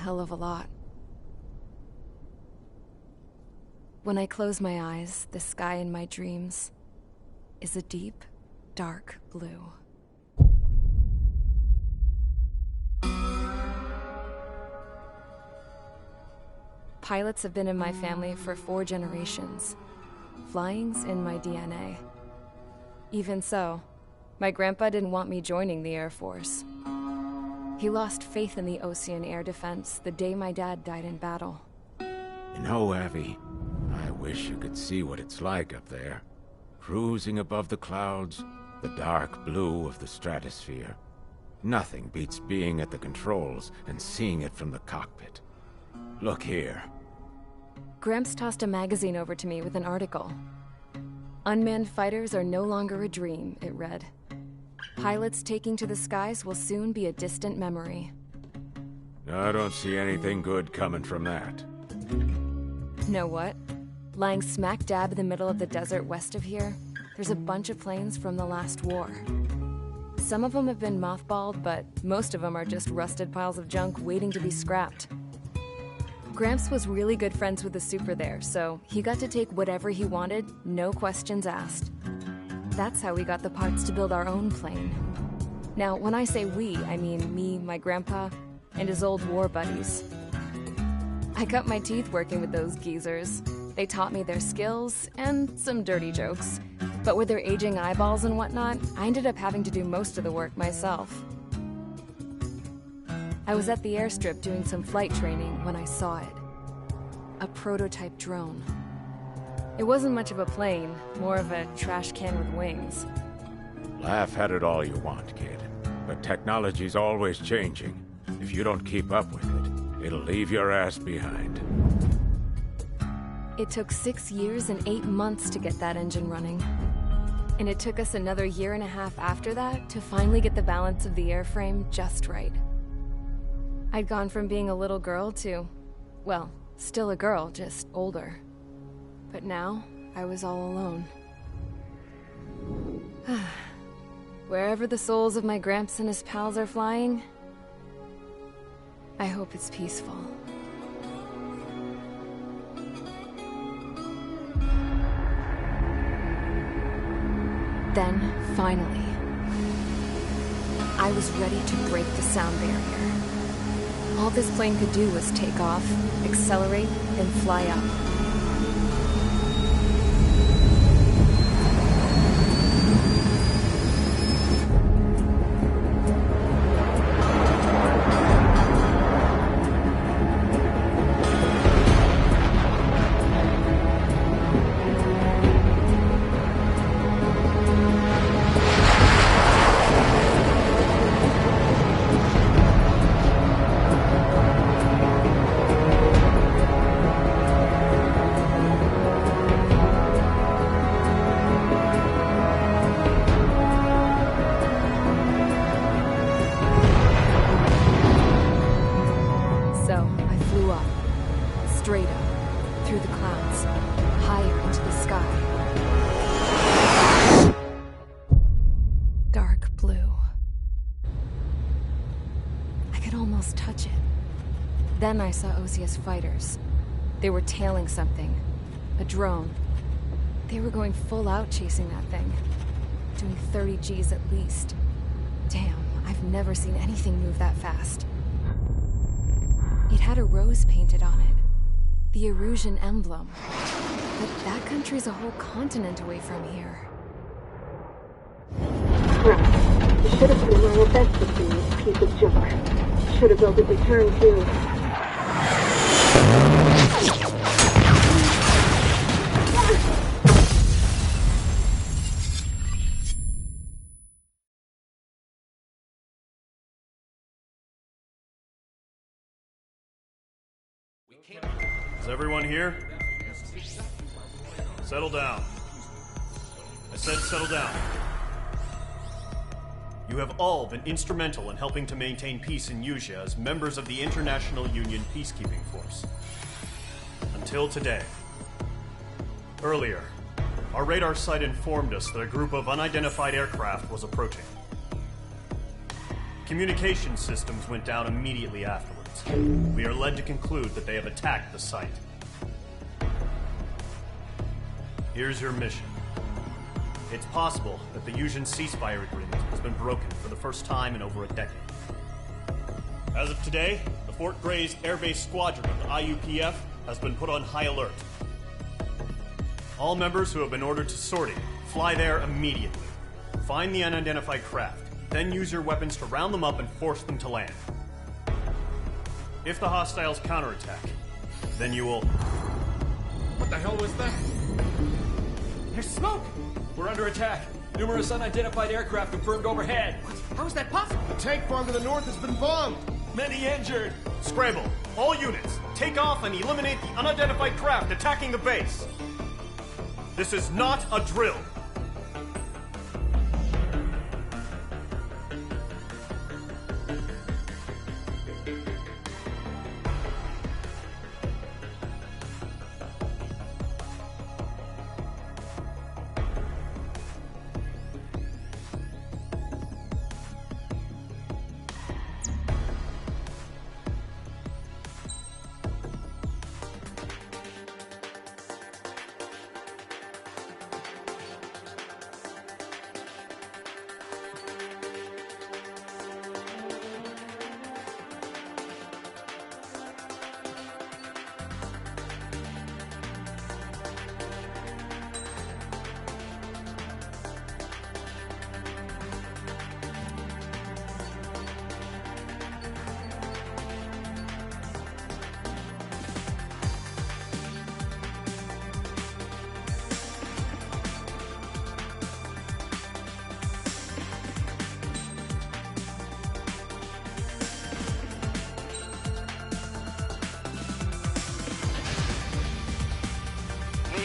hell of a lot. When I close my eyes, the sky in my dreams is a deep, dark blue. Pilots have been in my family for 4 generations. Flying's in my DNA. Even so, my grandpa didn't want me joining the Air Force. He lost faith in the Osean air defense the day my dad died in battle. You know, Abby, I wish you could see what it's like up there. Cruising above the clouds, the dark blue of the stratosphere. Nothing beats being at the controls and seeing it from the cockpit. Look here. Gramps tossed a magazine over to me with an article. Unmanned fighters are no longer a dream, it read. Pilots taking to the skies will soon be a distant memory. I don't see anything good coming from that. Know what? Lying smack dab in the middle of the desert west of here, there's a bunch of planes from the last war. Some of them have been mothballed, but most of them are just rusted piles of junk waiting to be scrapped. Gramps was really good friends with the super there, so he got to take whatever he wanted, no questions asked. That's how we got the parts to build our own plane. Now, when I say we, I mean me, my grandpa, and his old war buddies. I cut my teeth working with those geezers. They taught me their skills, and some dirty jokes. But with their aging eyeballs and whatnot, I ended up having to do most of the work myself. I was at the airstrip doing some flight training when I saw it. A prototype drone. It wasn't much of a plane, more of a trash can with wings. Laugh at it all you want, kid. But technology's always changing. If you don't keep up with it, it'll leave your ass behind. It took 6 years and 8 months to get that engine running. And it took us another 1.5 years after that to finally get the balance of the airframe just right. I'd gone from being a little girl to, well, still a girl, just older. But now, I was all alone. Wherever the souls of my Gramps and his pals are flying, I hope it's peaceful. Then, finally, I was ready to break the sound barrier. All this plane could do was take off, accelerate, and fly up. Straight up, through the clouds, higher into the sky. Dark blue. I could almost touch it. Then I saw Osia's fighters. They were tailing something. A drone. They were going full out chasing that thing. Doing 30 Gs at least. Damn, I've never seen anything move that fast. It had a rose painted on it. The Erusian emblem. But that country's a whole continent away from here. Right. You should have been my best with this piece of junk. Should have built a return too. Is everyone here? Settle down. I said settle down. You have all been instrumental in helping to maintain peace in Usea as members of the International Union Peacekeeping Force. Until today. Earlier, our radar site informed us that a group of unidentified aircraft was approaching. Communication systems went down immediately afterward. clouds, we are led to conclude that they have attacked the site. Here's your mission. It's possible that the Yuuzhan ceasefire agreement has been broken for the first time in over a decade. As of today, the Fort Grays Air Base Squadron of the IUPF has been put on high alert. All members who have been ordered to sortie, fly there immediately. Find the unidentified craft, then use your weapons to round them up and force them to land. If the hostiles counterattack, then you will... What the hell was that? There's smoke! We're under attack. Numerous unidentified aircraft confirmed overhead. What? How is that possible? The tank farm to the north has been bombed. Many injured. Scramble! All units, take off and eliminate the unidentified craft attacking the base. This is not a drill.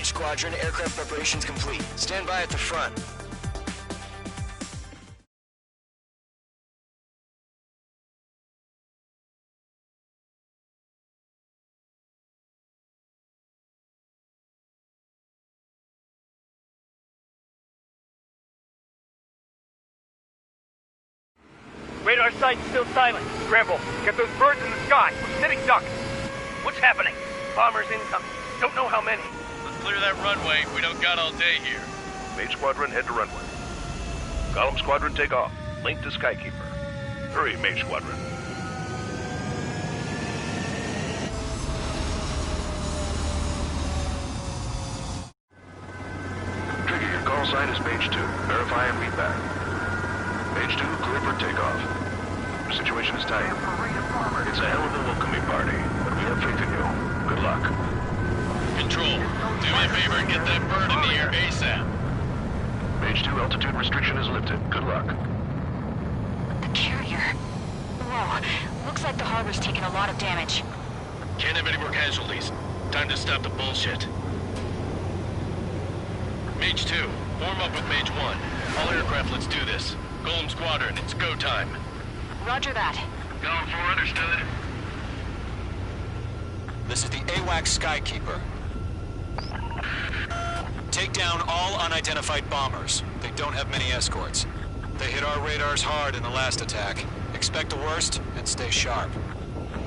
Squadron, aircraft preparations complete. Stand by at the front. Radar site's still silent. Scramble. Get those birds in the sky. We're sitting ducks. What's happening? Bombers incoming. Don't know how many. Clear that runway. We don't got all day here. Mage Squadron, head to runway. Column Squadron, take off. Link to Skykeeper. Hurry, Mage Squadron. Trigger, your call sign is Page 2. Verify and read back. Page 2, clear for takeoff. Your situation is tight. It's a hell of a welcoming party, but we have faith in you. Good luck. Control, do me a favor and get that bird in the air ASAP. Page 2, altitude restriction is lifted. Good luck. The carrier. Whoa. Looks like the harbor's taken a lot of damage. Can't have any more casualties. Time to stop the bullshit. Mage 2, form up with Mage 1. All aircraft, let's do this. Golem Squadron, it's go time. Roger that. Going for understood. This is the AWACS Skykeeper. Take down all unidentified bombers. They don't have many escorts. They hit our radars hard in the last attack. Expect the worst and stay sharp.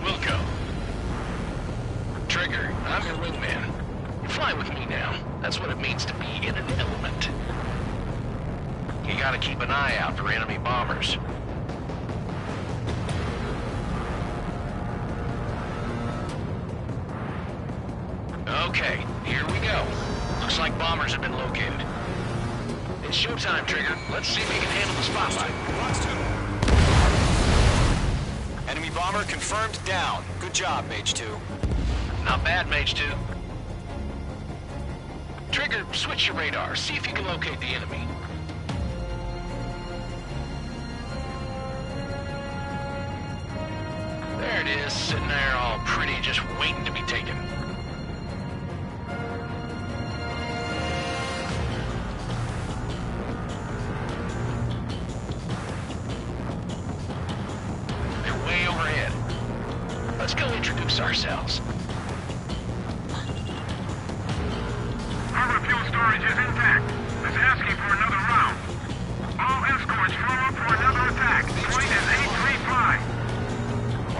Wilco. Trigger, I'm your wingman. You fly with me now. That's what it means to be in an element. You gotta keep an eye out for enemy bombers. Okay, here we go. Looks like bombers have been located. It's showtime, Trigger. Let's see if we can handle the spotlight. Enemy bomber confirmed down. Good job, Mage 2. Not bad, Mage 2. Trigger, switch your radar. See if you can locate the enemy. There it is, sitting there all pretty, just waiting to be taken. They're way overhead. Let's go introduce ourselves. Harbor fuel storage is intact. It's asking for another round. All escorts follow up for another attack. Point is 835.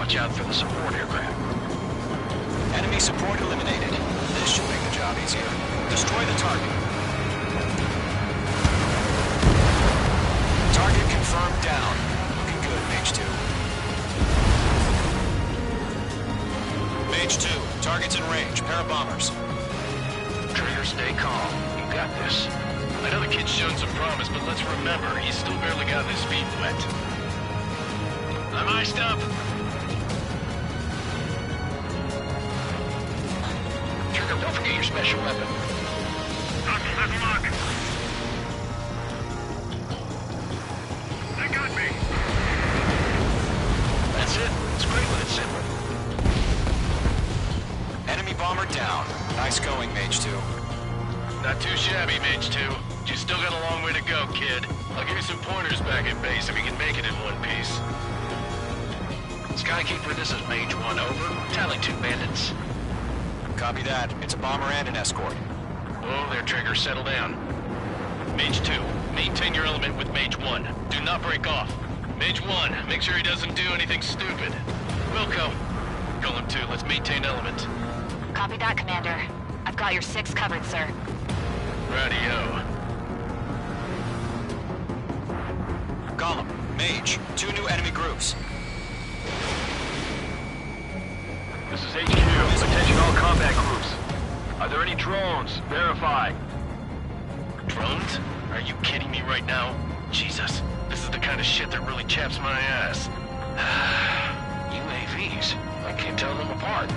Watch out for the support aircraft. Enemy support eliminated. This should make the job easier. Destroy the target. Target confirmed down. Looking good, Mage 2. Mage 2, target's in range. Pair of bombers. Trigger, stay calm. You got this. I know the kid's shown some promise, but let's remember, he's still barely gotten his feet wet. I'm iced up. Trigger, don't forget your special weapon. Let's look. They got me. That's it. It's great when it's simple. Enemy bomber down. Nice going, Mage 2. Not too shabby, Mage 2. But you still got a long way to go, kid. I'll give you some pointers back at base if you can make it in one piece. Skykeeper, this is Mage 1, over. Tally 2 bandits. Copy that. It's a bomber and an escort. Oh, there, Trigger. Settle down. Mage 2, maintain your element with Mage 1. Do not break off. Mage 1, make sure he doesn't do anything stupid. Wilco. Golem 2, let's maintain element. Copy that, Commander. I've got your 6 covered, sir. Radio. Golem, Mage, 2 new enemy groups. This is HQ. Attention all combat groups. Are there any drones? Verify. Drones? Are you kidding me right now? Jesus, this is the kind of shit that really chaps my ass. UAVs. I can't tell them apart.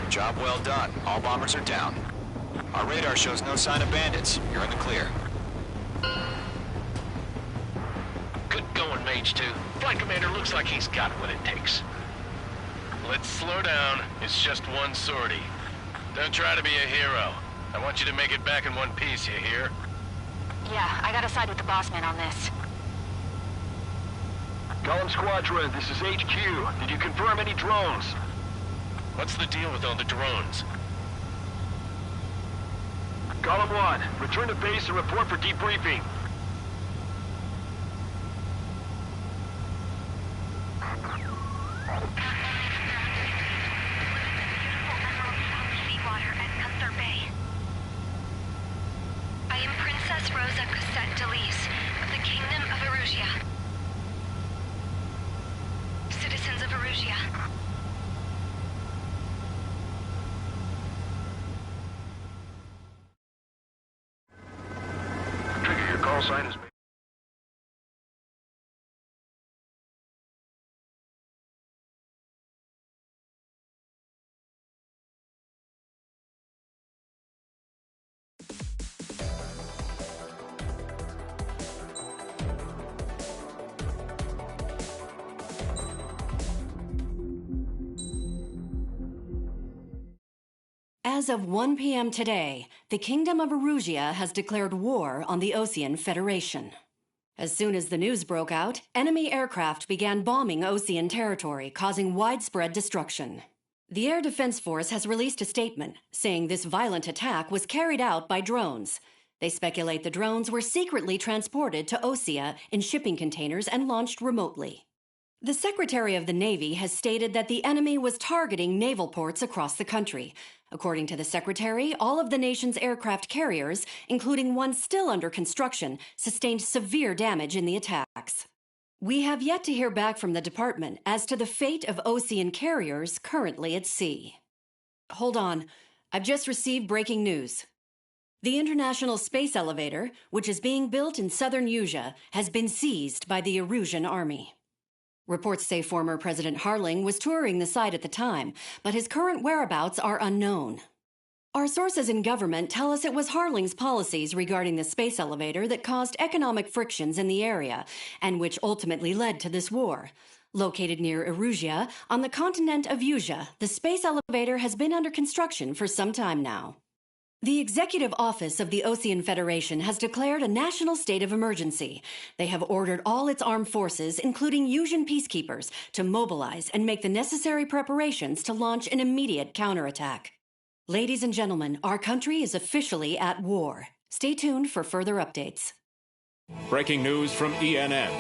Job well done. All bombers are down. Our radar shows no sign of bandits. You're in the clear. Good going, Mage 2. Flight Commander looks like he's got what it takes. Let's slow down. It's just one sortie. Don't try to be a hero. I want you to make it back in one piece, you hear? Yeah, I gotta side with the boss man on this. Golem Squadron, this is HQ. Did you confirm any drones? What's the deal with all the drones? Golem 1, return to base and report for debriefing. Seawater at Gunther Bay. I am Princess Rosa Cassette Delise of the Kingdom of Erusia. Citizens of Erusia. Call sign is... As of 1 p.m. today, the Kingdom of Erusia has declared war on the Osean Federation. As soon as the news broke out, enemy aircraft began bombing Osean territory, causing widespread destruction. The Air Defense Force has released a statement saying this violent attack was carried out by drones. They speculate the drones were secretly transported to Osea in shipping containers and launched remotely. The Secretary of the Navy has stated that the enemy was targeting naval ports across the country. According to the Secretary, all of the nation's aircraft carriers, including one still under construction, sustained severe damage in the attacks. We have yet to hear back from the department as to the fate of Osean carriers currently at sea. Hold on. I've just received breaking news. The International Space Elevator, which is being built in southern Usea, has been seized by the Erusian army. Reports say former President Harling was touring the site at the time, but his current whereabouts are unknown. Our sources in government tell us it was Harling's policies regarding the space elevator that caused economic frictions in the area, and which ultimately led to this war. Located near Erusia, on the continent of Usea, the space elevator has been under construction for some time now. The Executive Office of the Osean Federation has declared a national state of emergency. They have ordered all its armed forces, including Usian peacekeepers, to mobilize and make the necessary preparations to launch an immediate counterattack. Ladies and gentlemen, our country is officially at war. Stay tuned for further updates. Breaking news from ENN.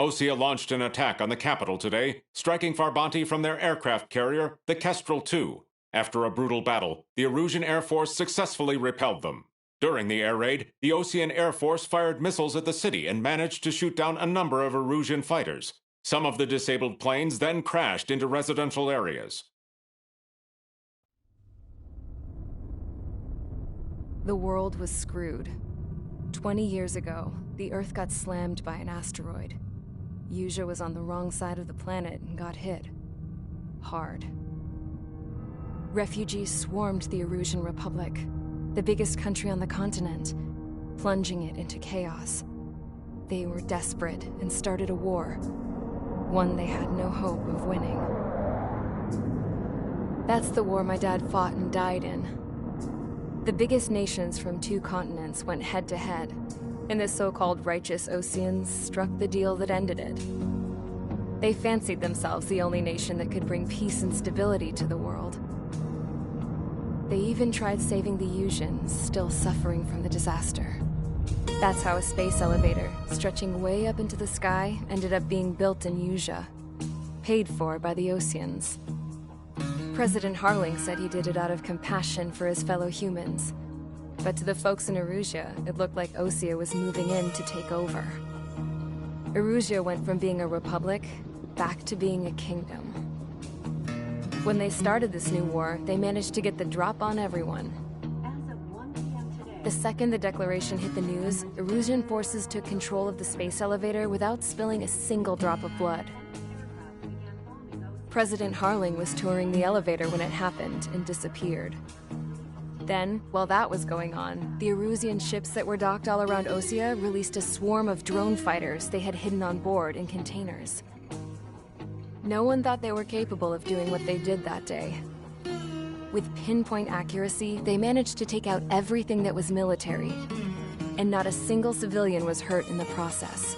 Osea launched an attack on the capital today, striking Farbanti from their aircraft carrier, the Kestrel II. After a brutal battle, the Erusian Air Force successfully repelled them. During the air raid, the Osean Air Force fired missiles at the city and managed to shoot down a number of Erusian fighters. Some of the disabled planes then crashed into residential areas. The world was screwed. 20 years ago, the Earth got slammed by an asteroid. Usea was on the wrong side of the planet and got hit. Hard. Refugees swarmed the Erusian Republic, the biggest country on the continent, plunging it into chaos. They were desperate and started a war, one they had no hope of winning. That's the war my dad fought and died in. The biggest nations from 2 continents went head-to-head, and the so-called righteous Oseans struck the deal that ended it. They fancied themselves the only nation that could bring peace and stability to the world. They even tried saving the Usians, still suffering from the disaster. That's how a space elevator, stretching way up into the sky, ended up being built in Usea, paid for by the Oseans. President Harling said he did it out of compassion for his fellow humans. But to the folks in Erusia, it looked like Osea was moving in to take over. Erusia went from being a republic back to being a kingdom. When they started this new war, they managed to get the drop on everyone. The second the declaration hit the news, Erusian forces took control of the space elevator without spilling a single drop of blood. President Harling was touring the elevator when it happened and disappeared. Then, while that was going on, the Erusian ships that were docked all around Osea released a swarm of drone fighters they had hidden on board in containers. No one thought they were capable of doing what they did that day. With pinpoint accuracy, they managed to take out everything that was military, and not a single civilian was hurt in the process.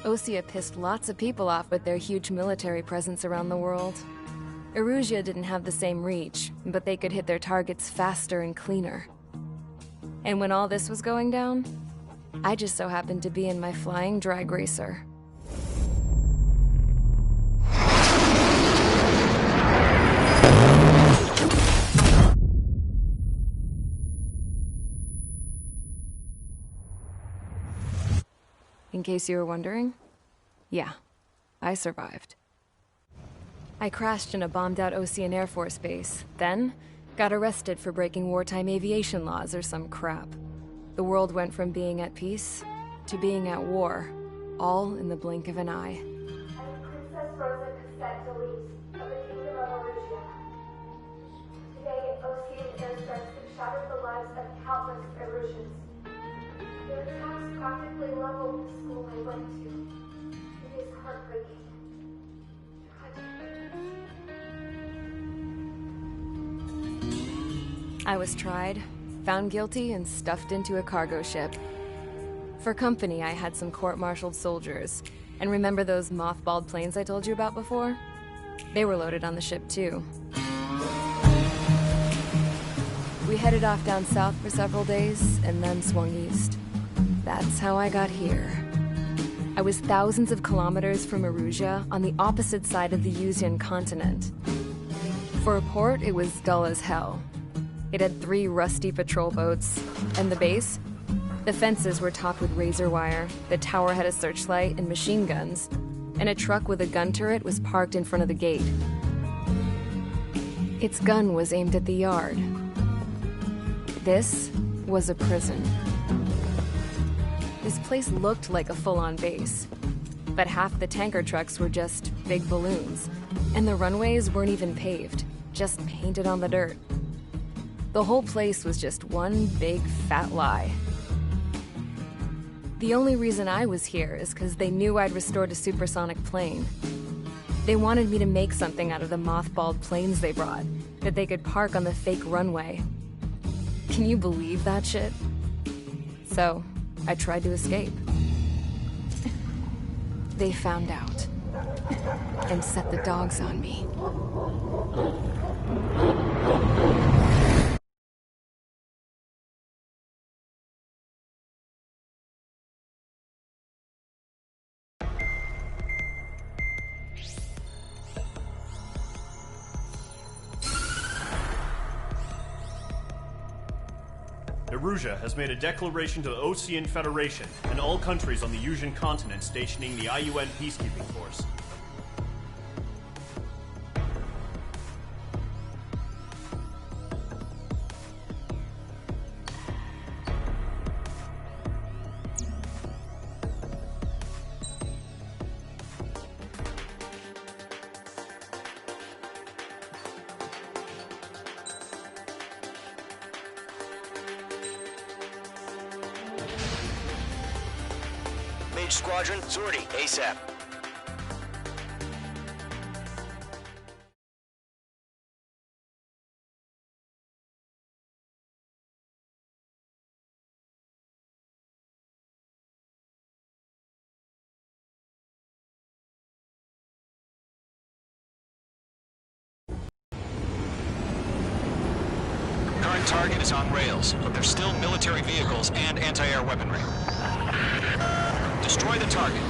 Osea pissed lots of people off with their huge military presence around the world. Erusia didn't have the same reach, but they could hit their targets faster and cleaner. And when all this was going down, I just so happened to be in my flying drag racer. In case you were wondering, yeah, I survived. I crashed in a bombed-out Osean Air Force base, then got arrested for breaking wartime aviation laws or some crap. The world went from being at peace to being at war, all in the blink of an eye. Princess Rosa Cassette Delise of the Kingdom of Erusia. Today, Osean airstrikes have shattered the lives of countless Erusians. Their attacks practically leveled the school I went to. It is heartbreaking. I was tried, found guilty, and stuffed into a cargo ship. For company, I had some court-martialed soldiers. And remember those mothballed planes I told you about before? They were loaded on the ship, too. We headed off down south for several days, and then swung east. That's how I got here. I was thousands of kilometers from Erusia, on the opposite side of the Yuzian continent. For a port, it was dull as hell. It had 3 rusty patrol boats, and the base? The fences were topped with razor wire, the tower had a searchlight and machine guns, and a truck with a gun turret was parked in front of the gate. Its gun was aimed at the yard. This was a prison. This place looked like a full-on base, but half the tanker trucks were just big balloons, and the runways weren't even paved, just painted on the dirt. The whole place was just one big fat lie. The only reason I was here is because they knew I'd restored a supersonic plane. They wanted me to make something out of the mothballed planes they brought, that they could park on the fake runway. Can you believe that shit? So, I tried to escape. They found out, and set the dogs on me. Erusia has made a declaration to the Osean Federation and all countries on the Yuzian continent stationing the IUN peacekeeping force. Mage Squadron, Zordi, ASAP. Current target is on rails, but there's still military vehicles and anti-air weaponry. Destroy the target.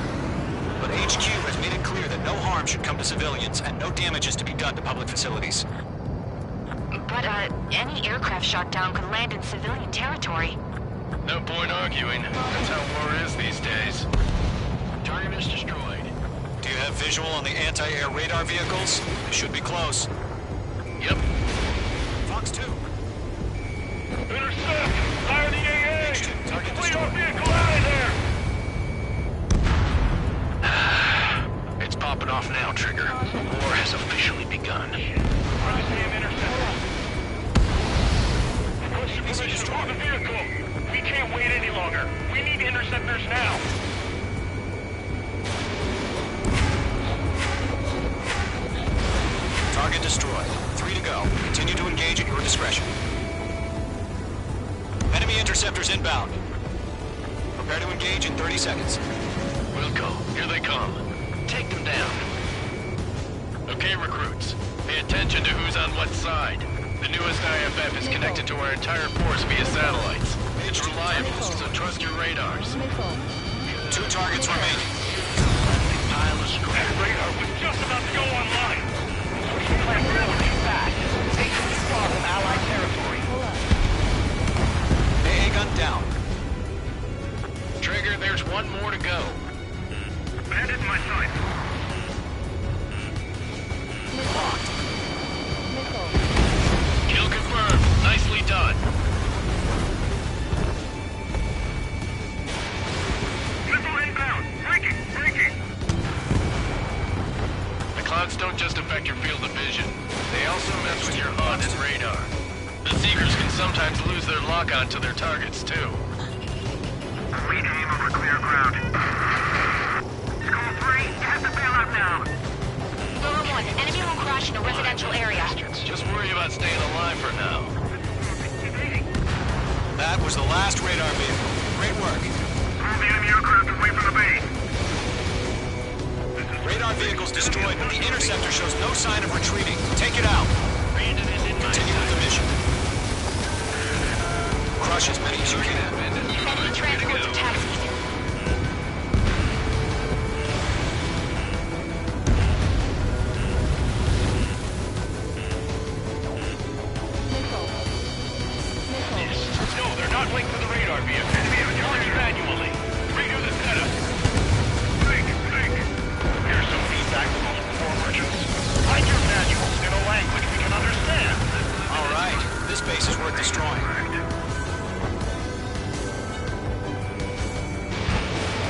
But HQ has made it clear that no harm should come to civilians and no damage is to be done to public facilities. But, any aircraft shot down could land in civilian territory. No point arguing. That's how war is these days. Target is destroyed. Do you have visual on the anti-air radar vehicles? They should be close. Yep. Fox 2. Intercept! Fire the AA! Complete our vehicle out of there! It's popping off now, Trigger. War has officially begun. Understand intercept. Push the position toward the vehicle. We can't wait any longer. We need interceptors now. Target destroyed. 3 to go. Continue to engage at your discretion. Enemy interceptors inbound. Prepare to engage in 30 seconds. Wilco, here they come. Take them down. Okay, recruits. Pay attention to who's on what side. The newest IFF is connected to our entire force via satellites. It's reliable, so trust your radars. 2 targets remaining. Pile of scrap. That radar was just about to go online. We plan really fast. Take some far from Allied territory. AA gun down. Trigger, there's one more to go. Bandit in my sight. Locked. Kill confirmed. Nicely done. Missile inbound. Breaking. The clouds don't just affect your field of vision. They also mess with your HUD and radar. The Seekers can sometimes lose their lock-on to their targets, too. We aim over clear ground. Skull 3, you have to bail out now. Rover 1, enemy will crash in a residential area. Just worry about staying alive for now. That was the last radar vehicle. Great work. Move the enemy aircraft away from the base. Radar vehicle's destroyed, but the interceptor shows no sign of retreating. Take it out. Continue with the mission. Crush as many as you can. Enemy transport to taxi. No, they're not linked to the radar vehicle. Launch manually. Redo the setup. Think. Here's some feedback from those poor merchants. Write your manuals in a language we can understand. All right. This base is worth destroying.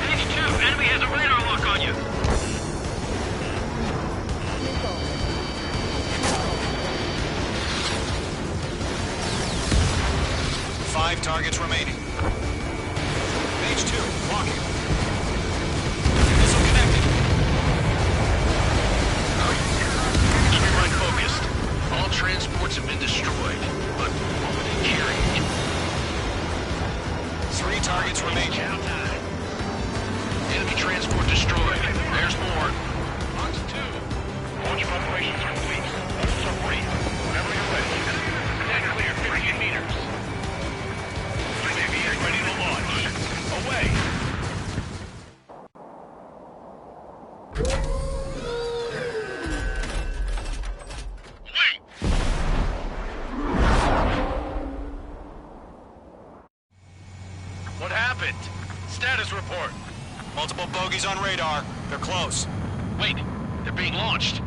Page 2, enemy has a radar lock on you. Five targets remaining. Page 2, walking. Missile connected. Keep your mind focused. All transports have been destroyed, but what were they carrying? 3 targets remaining. Enemy transport destroyed. There's more. On to 2. Launch preparations complete. Submarine. Whenever you're ready. Dead clear, 15 meters. UAV is ready to launch. Away. What happened? Status report. Multiple bogies on radar. They're close. Wait, they're being launched.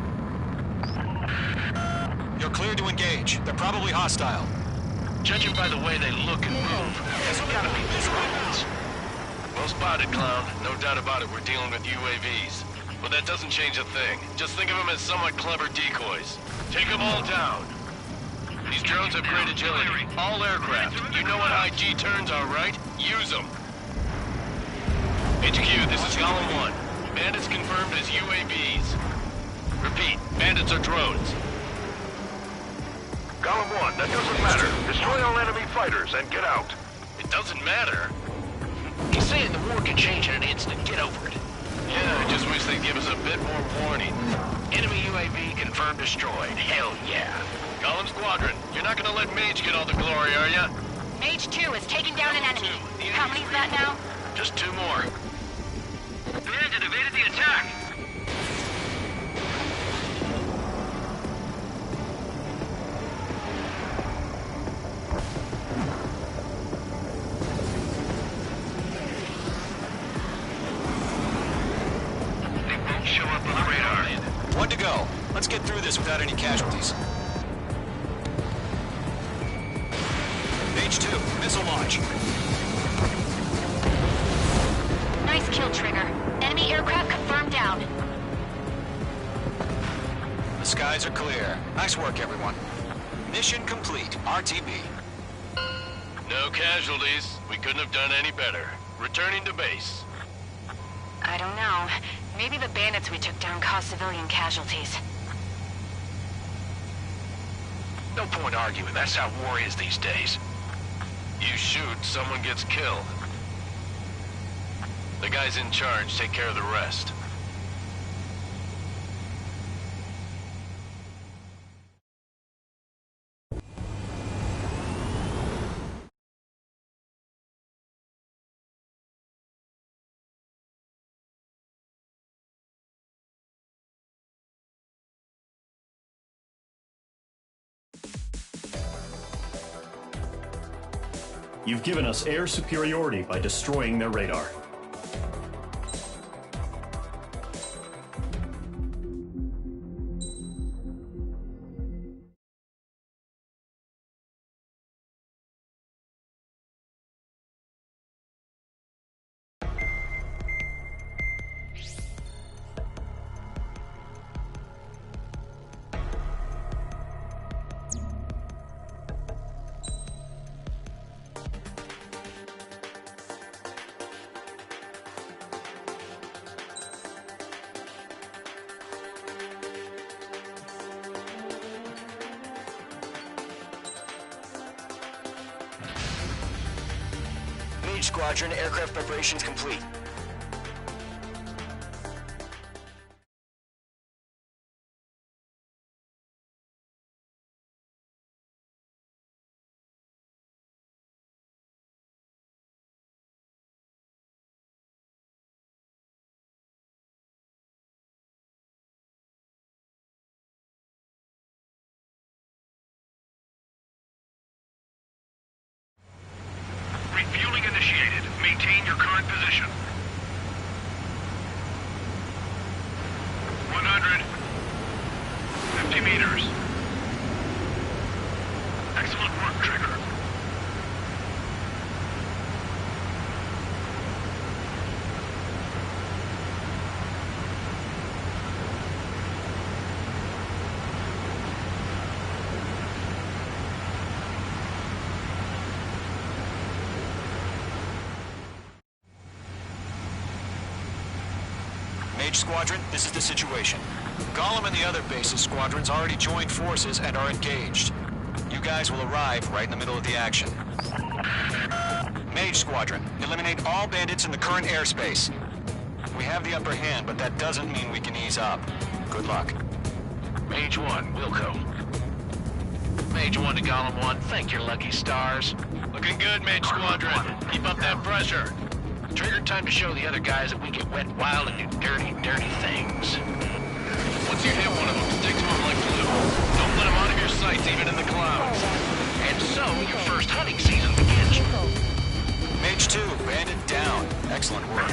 You're cleared to engage. They're probably hostile. Judging by the way they look and move, it's gotta be Mizraels. Well spotted, Clown. No doubt about it, we're dealing with UAVs. But that doesn't change a thing. Just think of them as somewhat clever decoys. Take them all down. These drones have great agility. All aircraft. You know what IG turns are, right? Use them. HQ, this is Golem 1. Bandits confirmed as UAVs. Repeat, bandits are drones. Golem 1, that doesn't matter. Destroy all enemy fighters and get out. It doesn't matter. He's saying the war can change in an instant. Get over it. Yeah, I just wish they'd give us a bit more warning. Enemy UAV confirmed destroyed. Hell yeah. Golem Squadron, you're not gonna let Mage get all the glory, are ya? Mage 2 is taking down an enemy. How many's that now? Just 2 more. Bandit evaded the attack. They won't show up on the radar. 1 to go. Let's get through this without any casualties. Page 2, missile launch. Nice kill, Trigger. Enemy aircraft confirmed down. The skies are clear. Nice work, everyone. Mission complete. RTB. No casualties. We couldn't have done any better. Returning to base. I don't know. Maybe the bandits we took down caused civilian casualties. No point arguing. That's how war is these days. You shoot, someone gets killed. The guys in charge take care of the rest. You've given us air superiority by destroying their radar. Mage Squadron, aircraft preparations complete. Refueling initiated. Maintain your current position. 100. 50 meters. Excellent work, Trigger. Mage Squadron, this is the situation. Gollum and the other bases squadrons already joined forces and are engaged. You guys will arrive right in the middle of the action. Mage Squadron, eliminate all bandits in the current airspace. We have the upper hand, but that doesn't mean we can ease up. Good luck. Mage 1, Wilco. Mage 1 to Gollum 1, thank your lucky stars. Looking good, Mage Squadron. Keep up that pressure. Trigger, time to show the other guys that we get wet, wild, and do dirty, dirty things. Once you hit one of them, stick to them like glue. Don't let them out of your sights, even in the clouds. And so, your first hunting season begins. Mage 2, bandit down. Excellent work.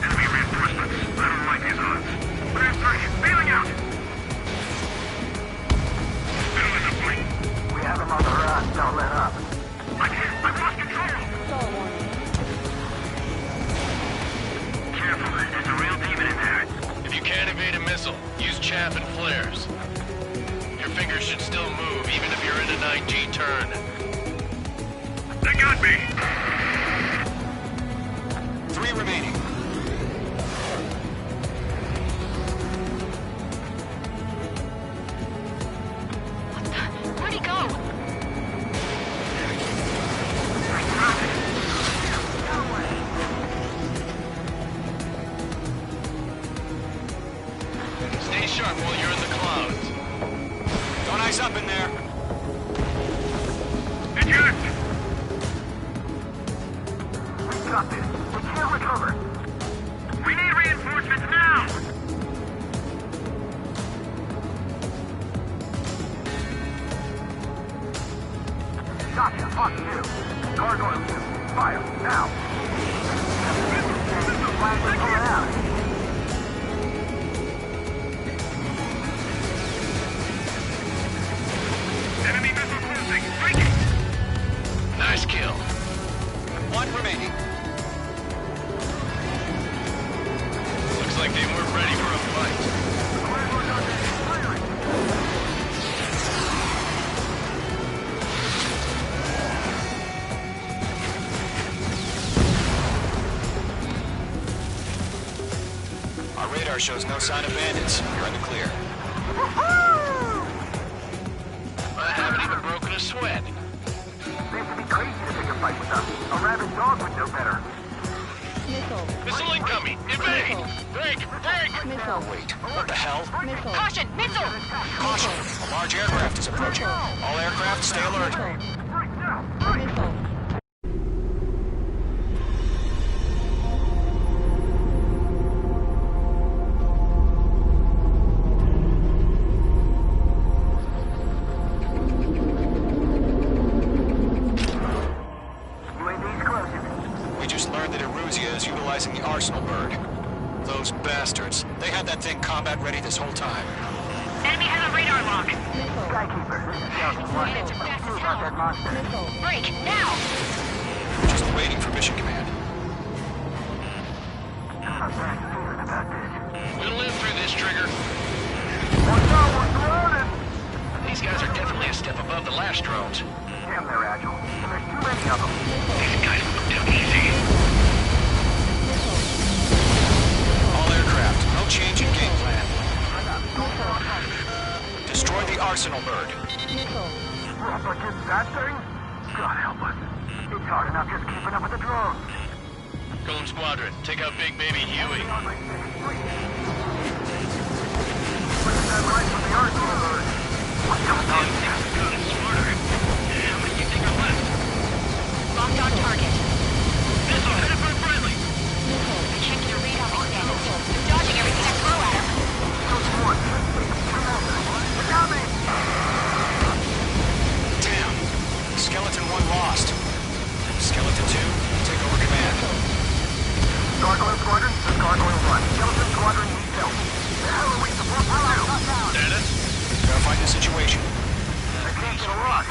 Enemy reinforcements. I don't like these odds. Grand target, bailing out! We have him on the run. Don't let up. I've lost control! Careful, there's a real demon in there. If you can't evade a missile, use chaff and flares. Your fingers should still move, even if you're in a 9G turn. They got me! 3 remaining. Where'd he go? Stay sharp while you're in the clouds. Don't ice up in there. Eject! We got this. We can't recover. We need reinforcements now! Gotcha. Fuck you. Gargoyle 2. Fire. Now. Flag is coming out. Enemy missile closing. Breaking! Nice kill. 1 remaining. Looks like they weren't ready for a fight. Our radar shows no sign of bandits. You're in the clear. I haven't even broken a sweat. Seems to be crazy to pick a fight with us. A rabid dog would know better. Missile incoming! Evade! Break! Break! Wait, what the hell? Caution! Missile! Caution! A large aircraft is approaching. All aircraft, stay alert. We just learned that Eruzia is utilizing the Arsenal bird. Those bastards. They had that thing combat ready this whole time. Enemy has a radar lock. Skykeeper, this is Delta 1. Units are fast as About that hell. monster. Break, now! Just waiting for mission command. I'm bad feeling about this. We'll live through this, Trigger. Watch out, we're surrounded! These guys are definitely a step above the last drones. Damn, they're agile. And there's too many of them. These guys look too easy. All aircraft, no change in game plan. That thing? God help us. It's hard enough just keeping up with the drones. Golem Squadron, take out Big Baby Huey. That right from the Ark alert. What's going on here? Smarter. How many do you think are left? Locked on target. Missile headed for friendly. I can't get a read on these bandits. They're dodging everything I throw at them. Those one. Look at me! Damn. Skeleton 1 lost. Skeleton 2, take over command. Gargoyle Squadron, this is Gargoyle 1. Skeleton Squadron needs help. The hell are we supposed to do? Status? Verify the situation. I can't get a lock.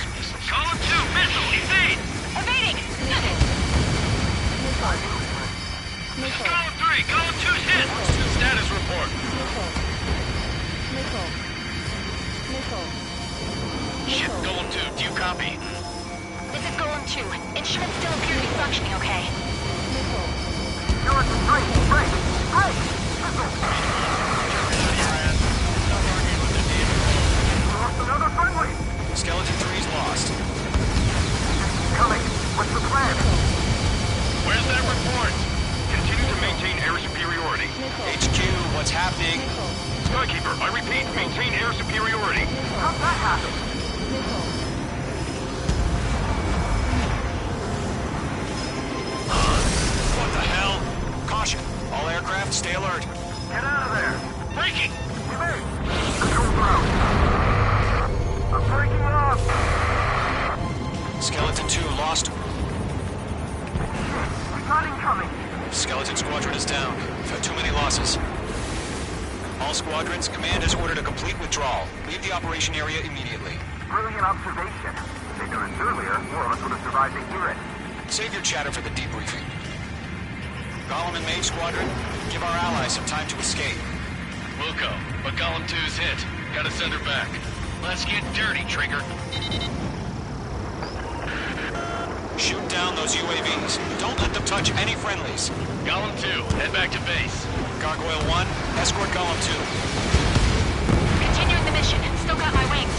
Column 2, missile, evade! Evading! Column 3, column 2's hit! Status report. Shit, Golem 2, do you copy? This is Golem 2. Instruments still appear to be functioning okay. Skeleton 3, break! Break! Lost another friendly! Skeleton 3's lost. Coming. What's the plan? Where's that report? Continue to maintain air superiority. HQ, what's happening? Skykeeper, I repeat, maintain air superiority. How'd that happen? What the hell? Caution. All aircraft, stay alert. Get out of there! Breaking! Evade! Controls are out. I'm breaking it off! Skeleton 2 lost. We got incoming! Skeleton Squadron is down. We've had too many losses. All squadrons, command has ordered a complete withdrawal. Leave the operation area immediately. Brilliant observation. If they'd done it earlier, more of us would have survived to hear it. Save your chatter for the debriefing. Golem and Mage Squadron, give our allies some time to escape. Wilco, but Golem 2's hit. Gotta send her back. Let's get dirty, Trigger. Shoot down those UAVs. Don't let them touch any friendlies. Golem 2, head back to base. Gargoyle 1, escort Golem 2. Continuing the mission. Still got my wings.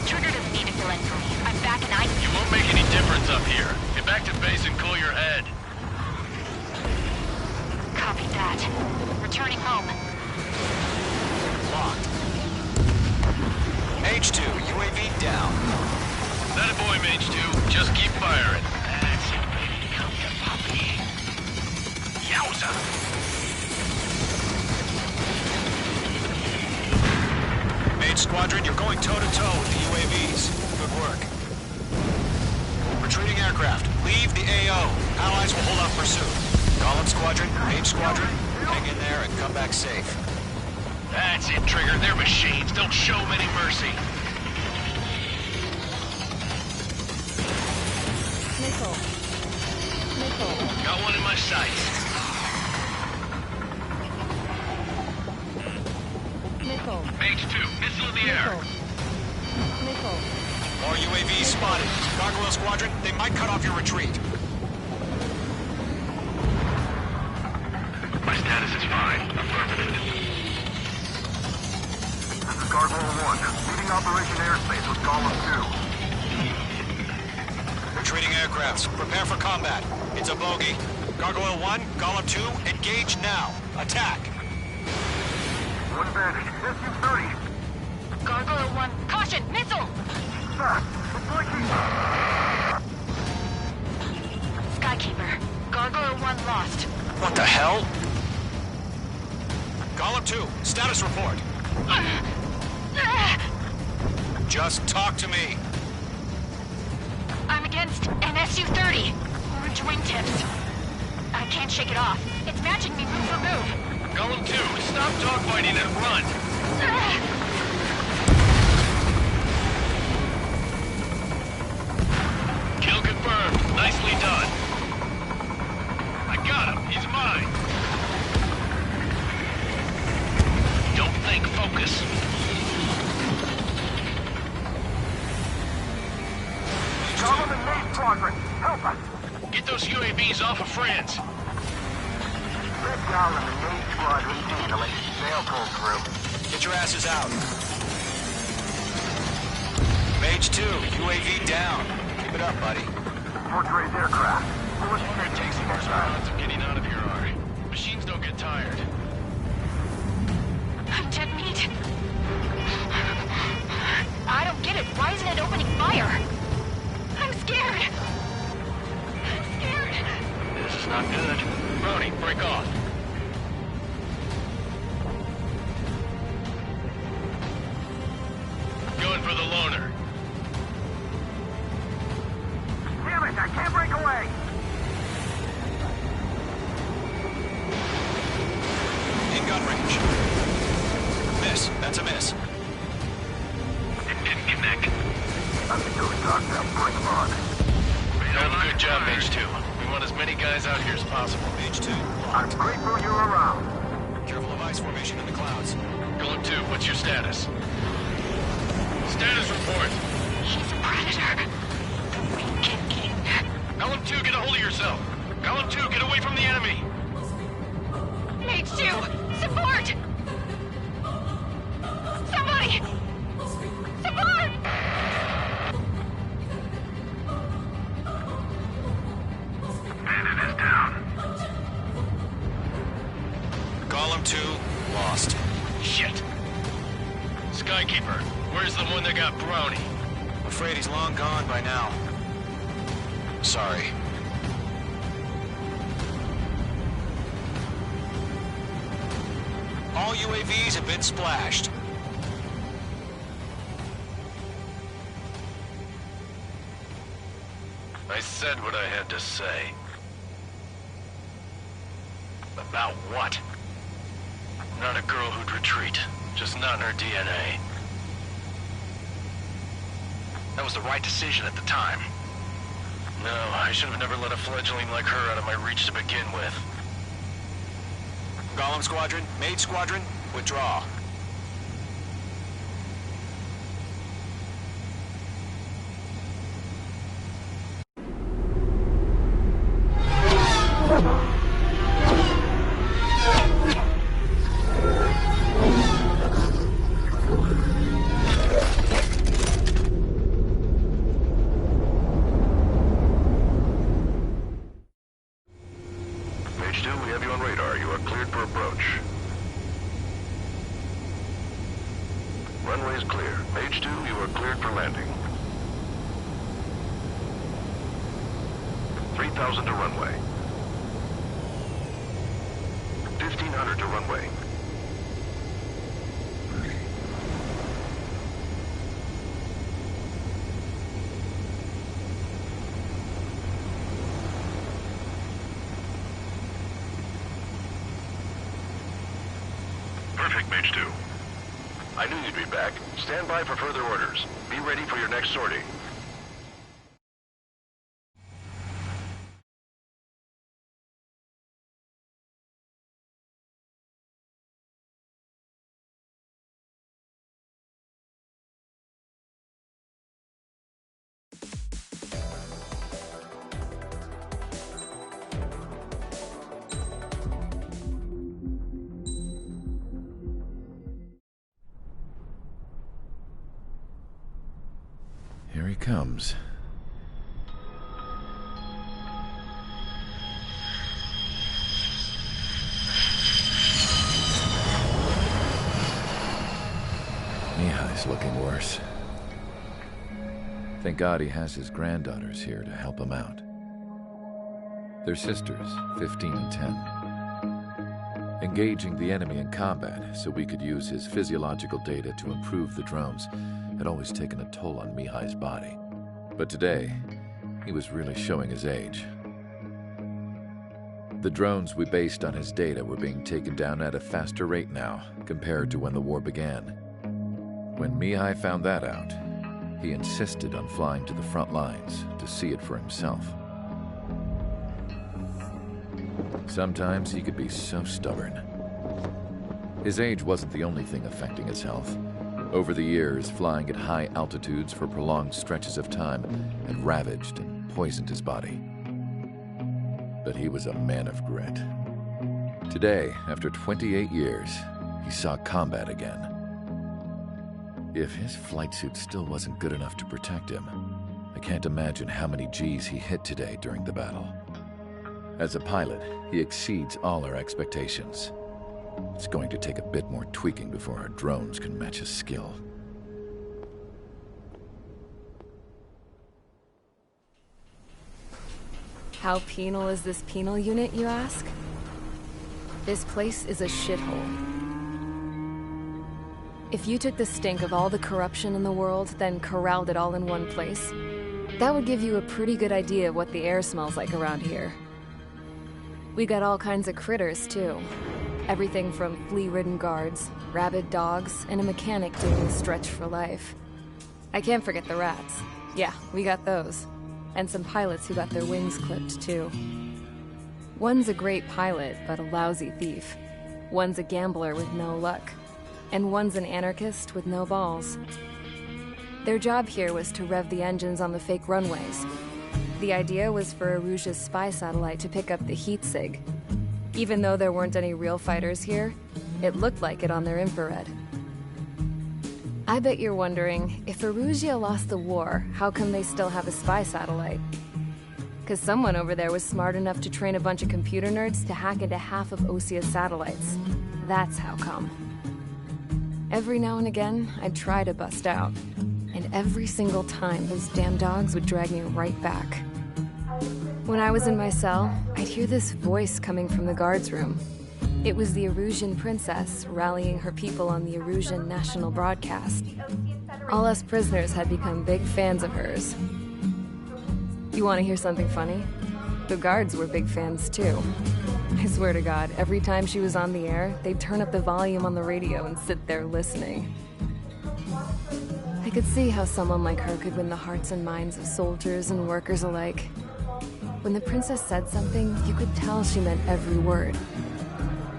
Trigger doesn't need to fill in for me. I'm back and I... You won't make any difference up here. Get back to base and cool your head. Copy that. Returning home. Locked. H2, UAV down. That a boy, Mage 2. Just keep firing. That's it, baby. Come here, puppy. Yowza! Mage Squadron, you're going toe-to-toe with the UAVs. Good work. Retreating aircraft, leave the AO. Allies will hold off pursuit. Golem Squadron, Mage Squadron, hang in there and come back safe. That's it, Trigger. They're machines. Don't show them any mercy. Got one in my sights. Mage 2, missile in the air. More UAVs spotted. Gargoyle Squadron, they might cut off your retreat. My status is fine. Affirmative. This is Gargoyle 1. Leading Operation Airspace with Golem 2. Retreating aircrafts, prepare for combat. It's a bogey. Gargoyle 1, Golem 2, engage now. Attack. One bandit. SU-30. Gargoyle 1. Caution! Missile! Sir, it's leaking. Skykeeper. Gargoyle 1 lost. What the hell? Golem 2, status report. Just talk to me. I'm against an SU-30. Orange wingtips. I can't shake it off. It's matching me move for move. Golem 2, stop dogfighting and run. Kill confirmed. Nicely done. I got him. He's mine. Don't think, focus. Golem and Mage Squadron, help us. Get those UAVs off of friends. Let Golem and Mage Squadron handle it. They'll pull through. Get your asses out. Mage Mage 2, UAV down. Keep it up, buddy. Fortress aircraft. We're gonna take some more odds of getting out of here are. Machines don't get tired. I'm dead meat. I don't get it. Why isn't it opening fire? I'm scared. I'm scared. This is not good. Brony, break off. Going for the loner. Damn it, I can't break away! In gun range. Miss. That's a miss. It didn't connect. I'm still stuck now. Break them on. Good job, Mage 2. We want as many guys out here as possible. Mage 2, I'm grateful you're around. careful of ice formation in the clouds. Golem 2, what's your status? Status report. He's a predator. The Weekend King. Golem 2, get a hold of yourself. Golem 2, get away from the enemy. Mage 2, support! Somebody! Support! Bandit is down. Golem 2, lost. Shit. Skykeeper, where's the one that got Brony? I'm afraid he's long gone by now. Sorry. All UAVs have been splashed. I said what I had to say. About what? Not a girl who'd retreat. Just not in her DNA. That was the right decision at the time. No, I should have never let a fledgling like her out of my reach to begin with. Golem Squadron, Mage Squadron, withdraw. Mage 2, we have you on radar. You are cleared for approach. Runway is clear. Mage 2, you are cleared for landing. 3,000 to runway. 1,500 to runway. Perfect, Mage 2. I knew you'd be back. Stand by for further orders. Be ready for your next sortie. Here he comes. Mihai's looking worse. Thank God he has his granddaughters here to help him out. They're sisters, 15 and 10. Engaging the enemy in combat so we could use his physiological data to improve the drones had always taken a toll on Mihai's body. But today, he was really showing his age. The drones we based on his data were being taken down at a faster rate now compared to when the war began. When Mihai found that out, he insisted on flying to the front lines to see it for himself. Sometimes he could be so stubborn. His age wasn't the only thing affecting his health. Over the years, flying at high altitudes for prolonged stretches of time had ravaged and poisoned his body. But he was a man of grit. Today, after 28 years, he saw combat again. If his flight suit still wasn't good enough to protect him, I can't imagine how many G's he hit today during the battle. As a pilot, he exceeds all our expectations. It's going to take a bit more tweaking before our drones can match his skill. How penal is this penal unit, you ask? This place is a shithole. If you took the stink of all the corruption in the world, then corralled it all in one place, that would give you a pretty good idea of what the air smells like around here. We got all kinds of critters, too. Everything from flea-ridden guards, rabid dogs, and a mechanic doing stretch for life. I can't forget the rats. Yeah, we got those. And some pilots who got their wings clipped, too. One's a great pilot, but a lousy thief. One's a gambler with no luck. And one's an anarchist with no balls. Their job here was to rev the engines on the fake runways. The idea was for Erusia's spy satellite to pick up the heat sig. Even though there weren't any real fighters here, it looked like it on their infrared. I bet you're wondering, if Erusia lost the war, how come they still have a spy satellite? Because someone over there was smart enough to train a bunch of computer nerds to hack into half of Osia's satellites. That's how come. Every now and again, I'd try to bust out. And every single time, those damn dogs would drag me right back. When I was in my cell, I'd hear this voice coming from the guards room. It was the Erusian princess rallying her people on the Erusian national broadcast. All us prisoners had become big fans of hers. You want to hear something funny? The guards were big fans too. I swear to God, every time she was on the air, they'd turn up the volume on the radio and sit there listening. I could see how someone like her could win the hearts and minds of soldiers and workers alike. When the princess said something, you could tell she meant every word.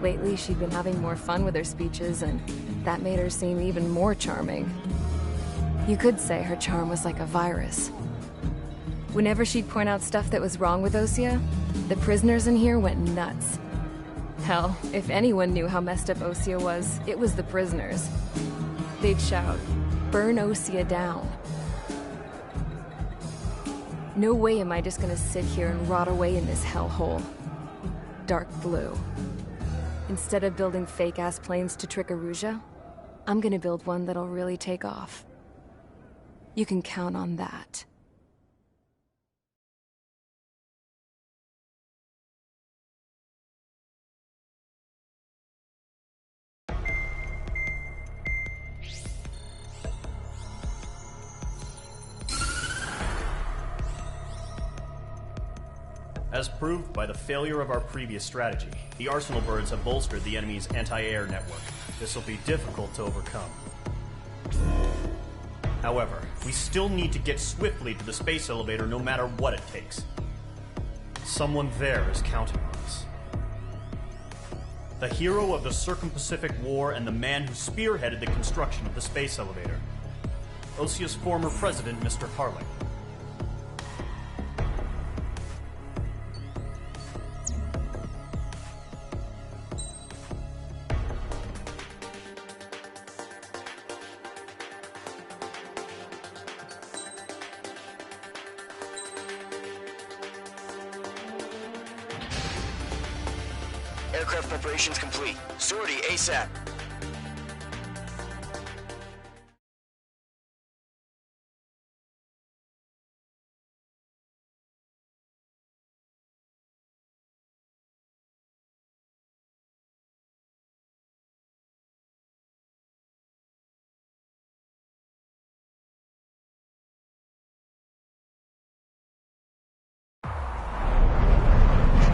Lately, she'd been having more fun with her speeches, and that made her seem even more charming. You could say her charm was like a virus. Whenever she'd point out stuff that was wrong with Osia, the prisoners in here went nuts. Hell, if anyone knew how messed up Osia was, it was the prisoners. They'd shout, "Burn Osia down." No way am I just gonna sit here and rot away in this hellhole. Dark blue. Instead of building fake-ass planes to trick Erusia, I'm gonna build one that'll really take off. You can count on that. As proved by the failure of our previous strategy, the Arsenal birds have bolstered the enemy's anti-air network. This will be difficult to overcome. However, we still need to get swiftly to the space elevator no matter what it takes. Someone there is counting on us. The hero of the Circum-Pacific War and the man who spearheaded the construction of the space elevator. Osia's former president, Mr. Harling. Aircraft preparations complete. Sortie ASAP.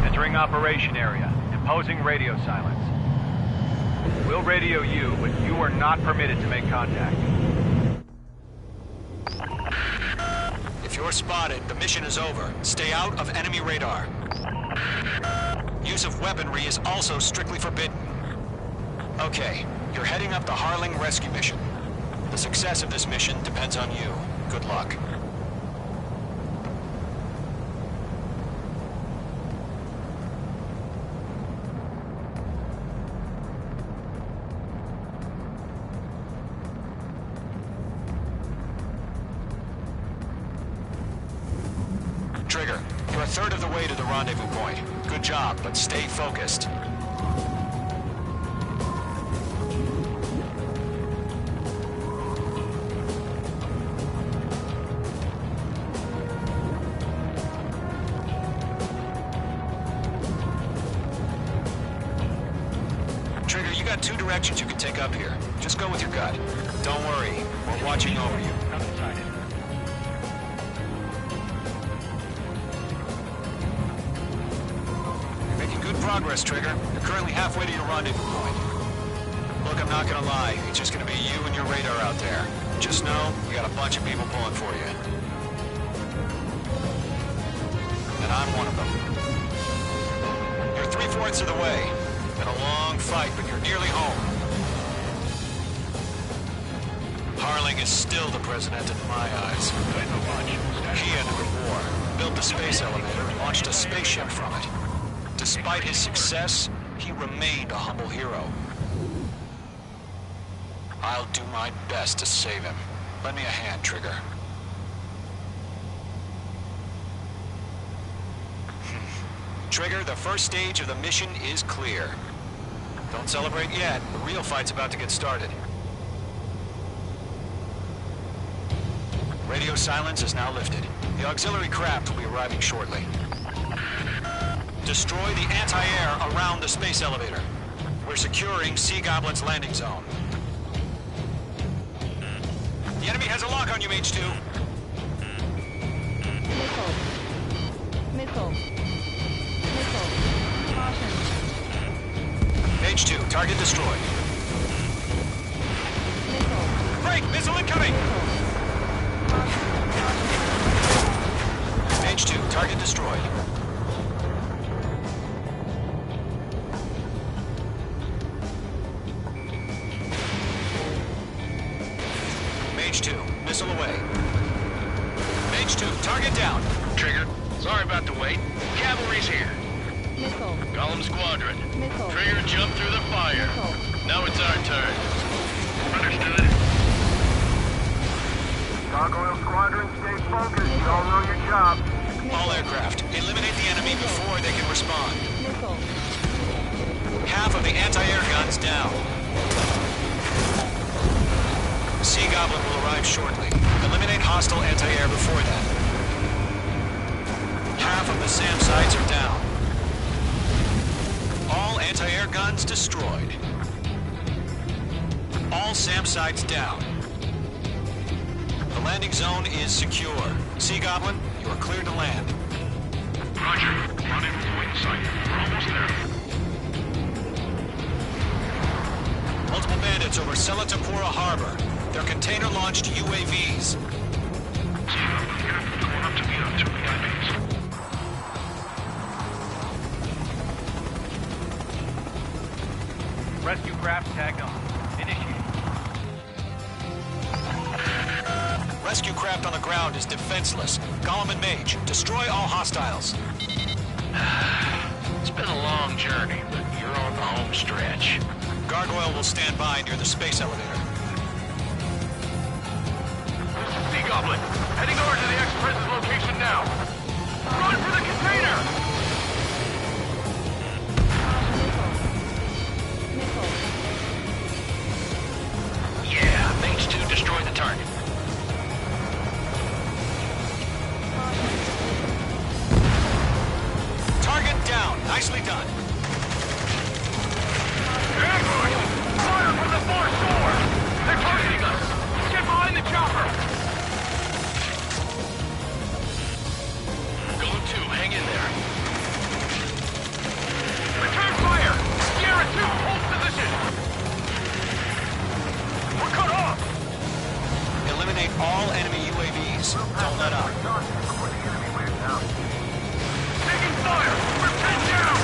Entering operation area. Imposing radio silence. We'll radio you, but you are not permitted to make contact. If you're spotted, the mission is over. Stay out of enemy radar. Use of weaponry is also strictly forbidden. Okay, you're heading up the Harling rescue mission. The success of this mission depends on you. Good luck. third of the way to the rendezvous point. Good job, but stay focused. Trigger, you got two directions you can take up here. Just go with your gut. Don't worry, we're watching over you. You're making good progress, Trigger. You're currently halfway to your rendezvous point. Look, I'm not gonna lie. It's just gonna be you and your radar out there. Just know, you got a bunch of people pulling for you. And I'm one of them. You're 3/4 of the way. Been a long fight, but you're nearly home. Harling is still the president in my eyes. He ended the war, built the space elevator, and launched a spaceship from it. Despite his success, he remained a humble hero. I'll do my best to save him. Lend me a hand, Trigger. Trigger, the first stage of the mission is clear. Don't celebrate yet. The real fight's about to get started. Radio silence is now lifted. The auxiliary craft will be arriving shortly. Destroy the anti-air around the space elevator. We're securing Sea Goblin's landing zone. The enemy has a lock on you, H2. Missile. Missile. Missile. Caution. H2, target destroyed. Missile. Break! Missile incoming! H2, target destroyed. Mage 2, missile away. Mage 2, target down. Trigger, sorry about the wait. Cavalry's here. Missile. Gollum Squadron. Missile. Trigger jumped through the fire. Missile. Now it's our turn. Understood. Gargoyle Squadron, stay focused. You all know your job. All aircraft, eliminate the enemy before they can respond. Missile. Half of the anti-air guns down. Sea Goblin will arrive shortly. Eliminate hostile anti-air before that. Half of the SAM sites are down. All anti-air guns destroyed. All SAM sites down. The landing zone is secure. Sea Goblin, you are cleared to land. Roger. Rendezvous point site. We're almost there. Multiple bandits over Selatapura Harbor. They're container-launched UAVs. Going up to meet up to the enemies. Rescue craft tagged on. Initiate. Rescue craft on the ground is defenseless. Gollum and Mage, destroy all hostiles. It's been a long journey, but you're on the home stretch. Gargoyle will stand by near the space elevator. Sea Goblin, heading over to the Express's location now. Run for the container! Missile. Yeah, Mage 2 destroy the target. Target down. Nicely done. Ambush! Fire from the far shore! They're targeting us! Get behind the chopper! Golem 2, hang in there. Return fire! Sierra 2, hold position! We're cut off! Eliminate all enemy UAVs. Don't let up. Taking fire! We're pinned down!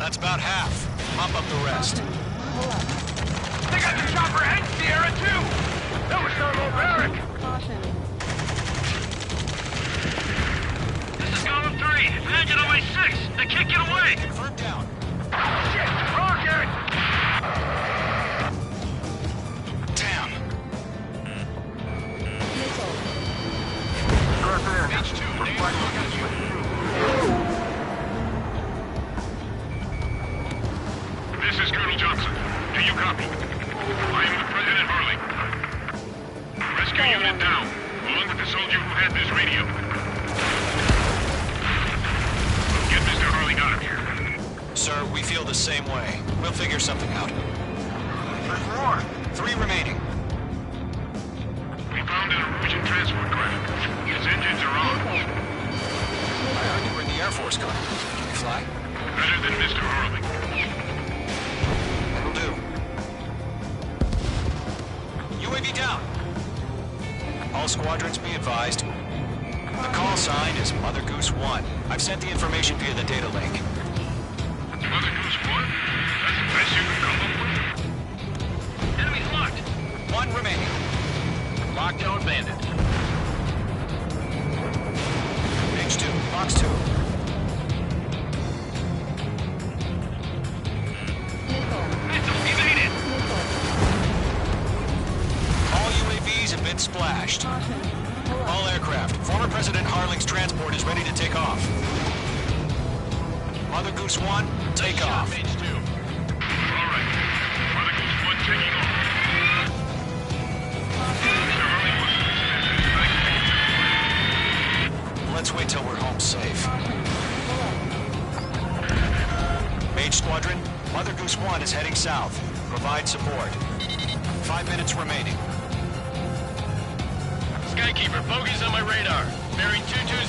That's about half. Mop up the rest. They got the chopper and Sierra, too! That was Thermal Barrack! Caution. This is Golem 3. Imagine on my 6. They can't get away! Confirm down. Shit! Rocket! Down. Missile. H2, This is Colonel Johnson. Do you copy? I am the President Harley. Rescue unit down, along with the soldier who had this radio. Get Mr. Harley out of here. Sir, we feel the same way. We'll figure something out. There's more. 3 remaining. We found an Norwegian transport craft. His engines are on. I heard you were in the Air Force Guard. Can you fly? Better than Mr. Harley. That'll do. UAV down. All squadrons be advised. The call sign is Mother Goose 1. I've sent the information via the data link. Mother Goose 1? That's the best you can come up with? Enemy's locked! 1 remaining. Lockdown bandit. H2, box 2. Missile evaded! All UAVs have been splashed. All aircraft. Former President Harling's transport is ready to take off. Mother Goose 1, take off. H2. All right. Mother Goose 1 taking off. Mr. Harley was... Let's wait till we're home safe. Mage Squadron, Mother Goose 1 is heading south. Provide support. 5 minutes remaining. Skykeeper, bogeys on my radar. Bearing 220.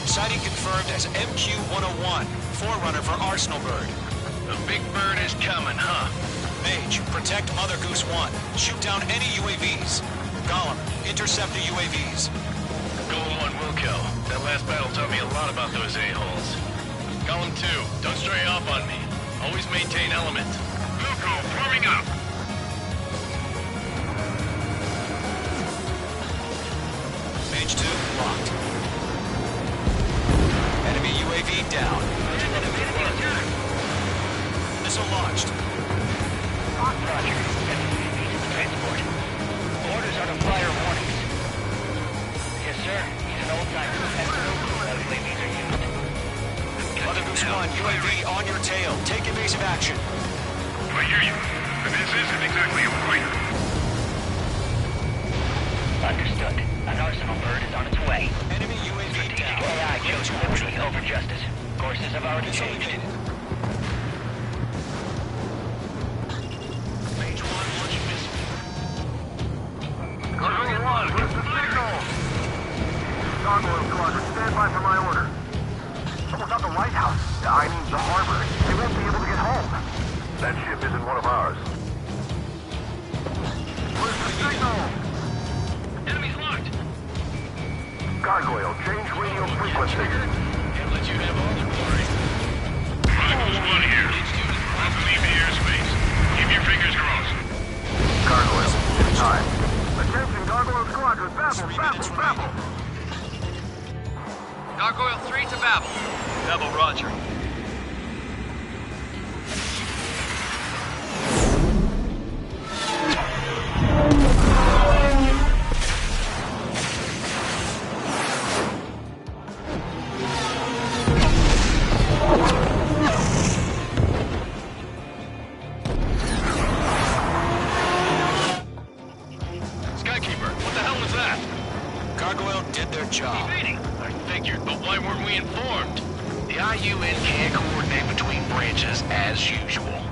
Sighting confirmed as MQ-101, forerunner for Arsenal Bird. The big bird is coming, huh? Mage, protect Mother Goose 1. Shoot down any UAVs. Gollum, intercept the UAVs. Golem 1 will kill. That last battle taught me a lot about those a-holes. Golem 2, don't stray off on me. Always maintain element. Wilco, forming up. Mage 2, locked. Enemy UAV down. Missile launched. Roger. Transport. Orders are to fire warnings. Yes, sir. He's an old-timer. UAVs are used. Mother Goose 1, UAV on your tail. Take evasive action. I hear you. But this isn't exactly a fighter. Understood. An Arsenal Bird is on its way. Enemy UAV down. AI chose liberty over justice. Courses have already changed. Mage 1 launching missile. Cargo 1, where's the signal? Gargoyle Squadron, stand by for my order. Someone's at the lighthouse. I mean the harbor. They won't be able to get home. That ship isn't one of ours. Where's the signal? Enemy's locked. Gargoyle, change radio frequency. Can't let you have all the glory. Mother Goose 1 here. About to leave the airspace. Keep your fingers crossed. Gargoyle, it's time. Attention, Gargoyle Squadron, Babel. Gargoyle 3 to Babel. Babel, roger. Skykeeper, what the hell was that? Gargoyle did their job. I figured, but why weren't we informed? The IUN can't coordinate between branches as usual.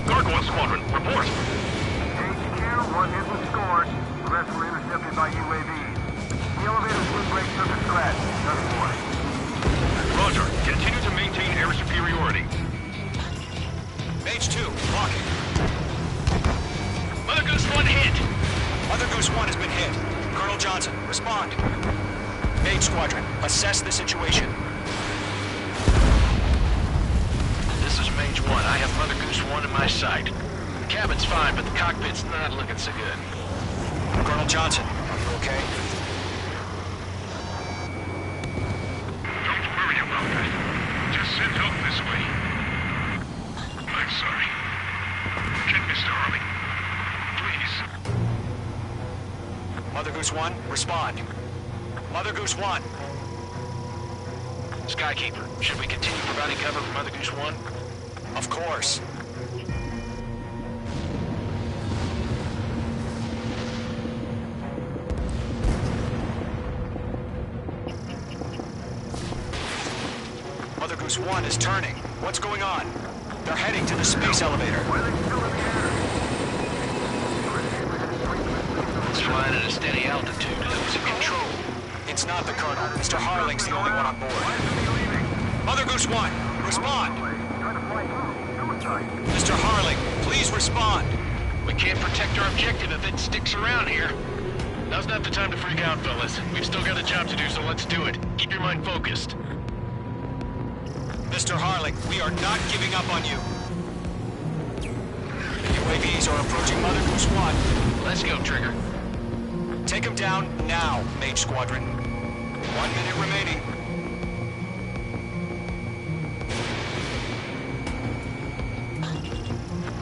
Gargoyle Squadron, report. HQ, 1 hit was scored. The rest were intercepted by UAVs. The elevator's wind brake took a scratch. Nothing more. Roger. Continue to maintain air superiority. Mage 2, locking. Mother Goose 1 hit! Mother Goose 1 has been hit. Colonel Johnson, respond. Mage Squadron, assess the situation. sight. The cabin's fine, but the cockpit's not looking so good. Colonel Johnson, are you okay? Don't worry about that. Just send help this way. I'm sorry. Get Mr. Harley. Please. Mother Goose 1, respond. Mother Goose 1. Skykeeper, should we continue providing cover for Mother Goose 1? Of course. Mother Goose 1 is turning. What's going on? They're heading to the space elevator. It's flying at a steady altitude. Who's in control? It's not the Colonel. Mr. Harling's the only one on board. Mother Goose 1, respond! Mr. Harling, please respond! We can't protect our objective if it sticks around here. Now's not the time to freak out, fellas. We've still got a job to do, so let's do it. Keep your mind focused. Mr. Harling, we are not giving up on you. UAVs are approaching Mother Goose 1. Let's go, Trigger. Take them down now, Mage Squadron. 1 minute remaining.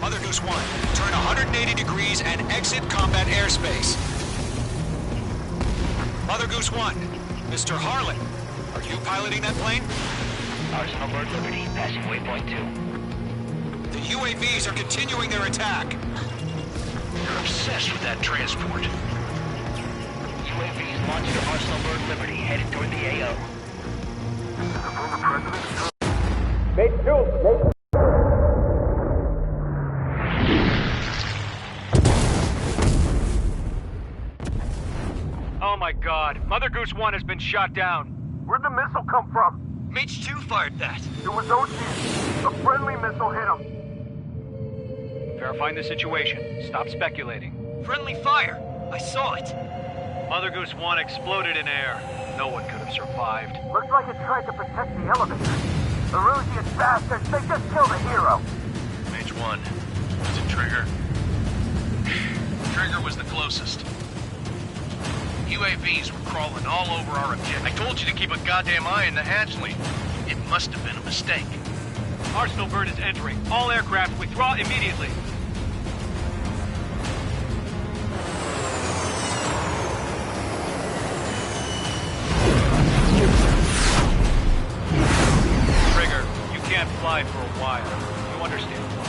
Mother Goose 1, turn 180 degrees and exit combat airspace. Mother Goose 1, Mr. Harling, are you piloting that plane? Arsenal Bird Liberty, passing waypoint 2. The UAVs are continuing their attack. You're obsessed with that transport. UAVs launched from Arsenal Bird Liberty, headed toward the AO. Mate 2, Oh my god, Mother Goose 1 has been shot down. Where'd the missile come from? Mage 2 fired that. It was Ocean. A friendly missile hit him. Verifying the situation. Stop speculating. Friendly fire. I saw it. Mother Goose 1 exploded in air. No one could have survived. Looks like it tried to protect the elevator. The Rusian bastards, they just killed a hero. Mage 1. Was it Trigger? Trigger was the closest. UAVs were crawling all over our objective. I told you to keep a goddamn eye on the hatchling. It must have been a mistake. Arsenal Bird is entering. All aircraft withdraw immediately. Trigger, you can't fly for a while. You understand why.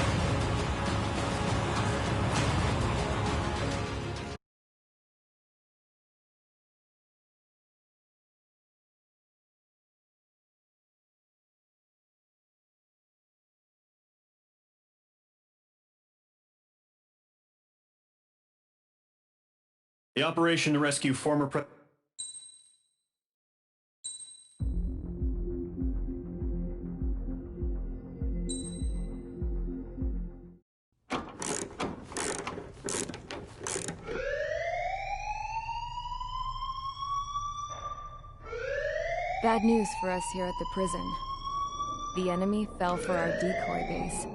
The operation to rescue former Bad news for us here at the prison. The enemy fell for our decoy base.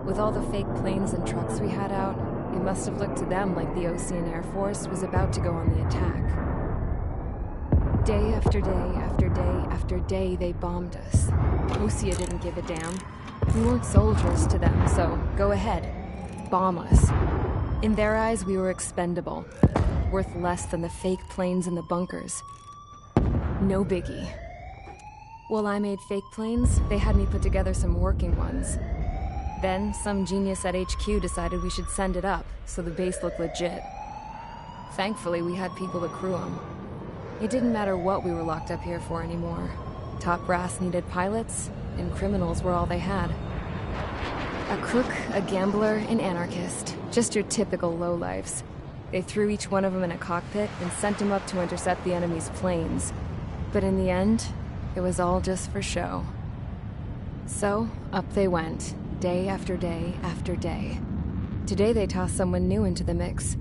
With all the fake planes and trucks we had out, it must have looked to them like the Osean Air Force was about to go on the attack. Day after day after day after day, they bombed us. Osea didn't give a damn. We weren't soldiers to them, so go ahead. Bomb us. In their eyes, we were expendable. Worth less than the fake planes in the bunkers. No biggie. While I made fake planes, they had me put together some working ones. Then, some genius at HQ decided we should send it up, so the base looked legit. Thankfully, we had people to crew them. It didn't matter what we were locked up here for anymore. Top brass needed pilots, and criminals were all they had. A crook, a gambler, an anarchist. Just your typical lowlifes. They threw each one of them in a cockpit and sent them up to intercept the enemy's planes. But in the end, it was all just for show. So, up they went. Day after day after day. Today they tossed someone new into the mix.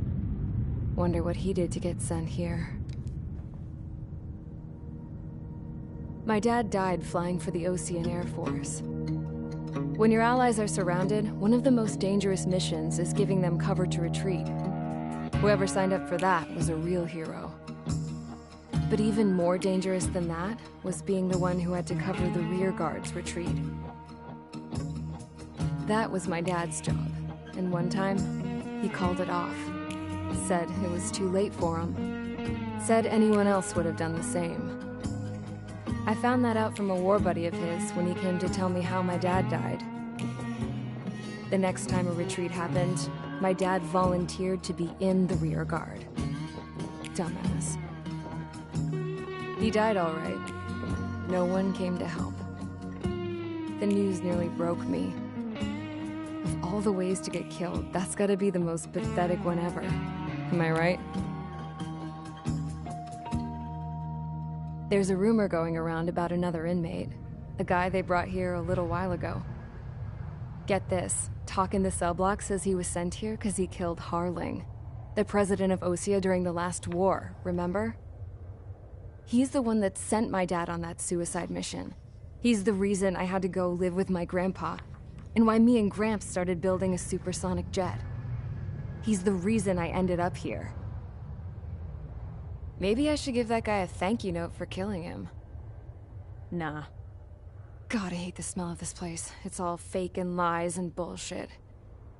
Wonder what he did to get sent here. My dad died flying for the Osean Air Force. When your allies are surrounded, one of the most dangerous missions is giving them cover to retreat. Whoever signed up for that was a real hero. But even more dangerous than that was being the one who had to cover the rear guard's retreat. That was my dad's job, and one time, he called it off. Said it was too late for him. Said anyone else would have done the same. I found that out from a war buddy of his when he came to tell me how my dad died. The next time a retreat happened, my dad volunteered to be in the rear guard. Dumbass. He died all right. No one came to help. The news nearly broke me. Of all the ways to get killed, that's gotta be the most pathetic one ever. Am I right? There's a rumor going around about another inmate. A guy they brought here a little while ago. Get this, Talk in the cell block says he was sent here because he killed Harling, the president of Osea during the last war, remember? He's the one that sent my dad on that suicide mission. He's the reason I had to go live with my grandpa, and why me and Gramps started building a supersonic jet. He's the reason I ended up here. Maybe I should give that guy a thank you note for killing him. Nah. God, I hate the smell of this place. It's all fake and lies and bullshit.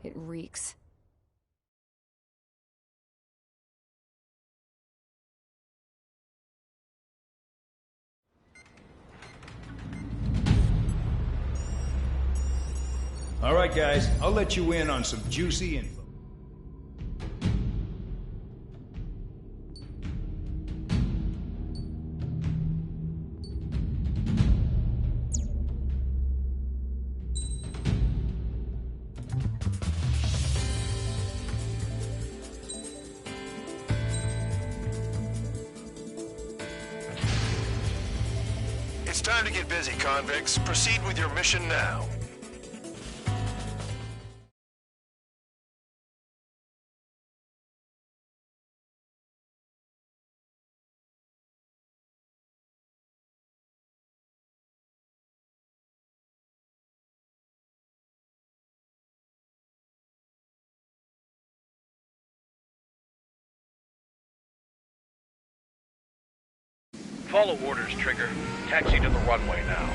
It reeks. All right, guys, I'll let you in on some juicy info. It's time to get busy, convicts. Proceed with your mission now. Follow orders, Trigger. Taxi to the runway now.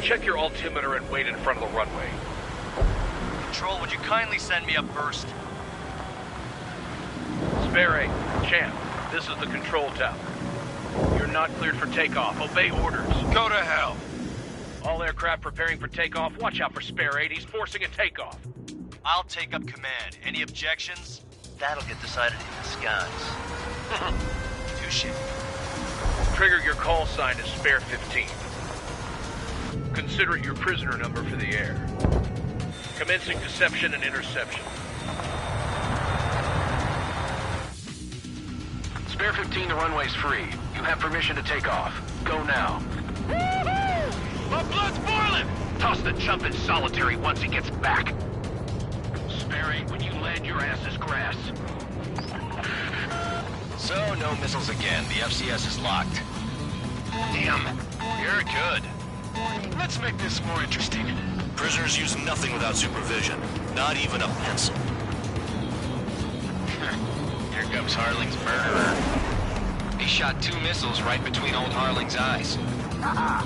Check your altimeter and wait in front of the runway. Control, would you kindly send me up first? Spare 8, Champ, this is the control tower. You're not cleared for takeoff. Obey orders. Go to hell. All aircraft preparing for takeoff. Watch out for Spare 8. He's forcing a takeoff. I'll take up command. Any objections? That'll get decided in the skies. Touche. Trigger, your call sign is Spare 15. Consider it your prisoner number for the air. Commencing deception and interception. Spare 15, the runway's free. You have permission to take off. Go now. My blood's boiling! Toss the chump in solitary once he gets back. Spare 8, when you land, your ass is grass. So, no missiles again. The FCS is locked. Damn, you're good. Let's make this more interesting. Prisoners use nothing without supervision. Not even a pencil. Here comes Harling's murderer. He shot 2 missiles right between old Harling's eyes.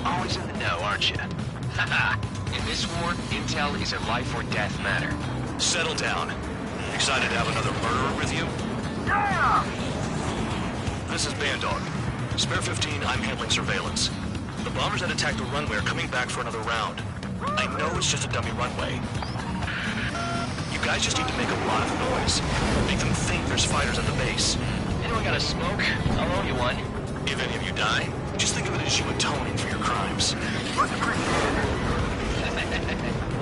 Always in the know, aren't you? In this war, intel is a life or death matter. Settle down. Excited to have another murderer with you? Yeah! This is Bandog. Spare 15, I'm handling surveillance. The bombers that attacked the runway are coming back for another round. I know it's just a dummy runway. You guys just need to make a lot of noise. Make them think there's fighters at the base. Anyone got a smoke? I'll owe you one. If any of you die, just think of it as you atoning for your crimes.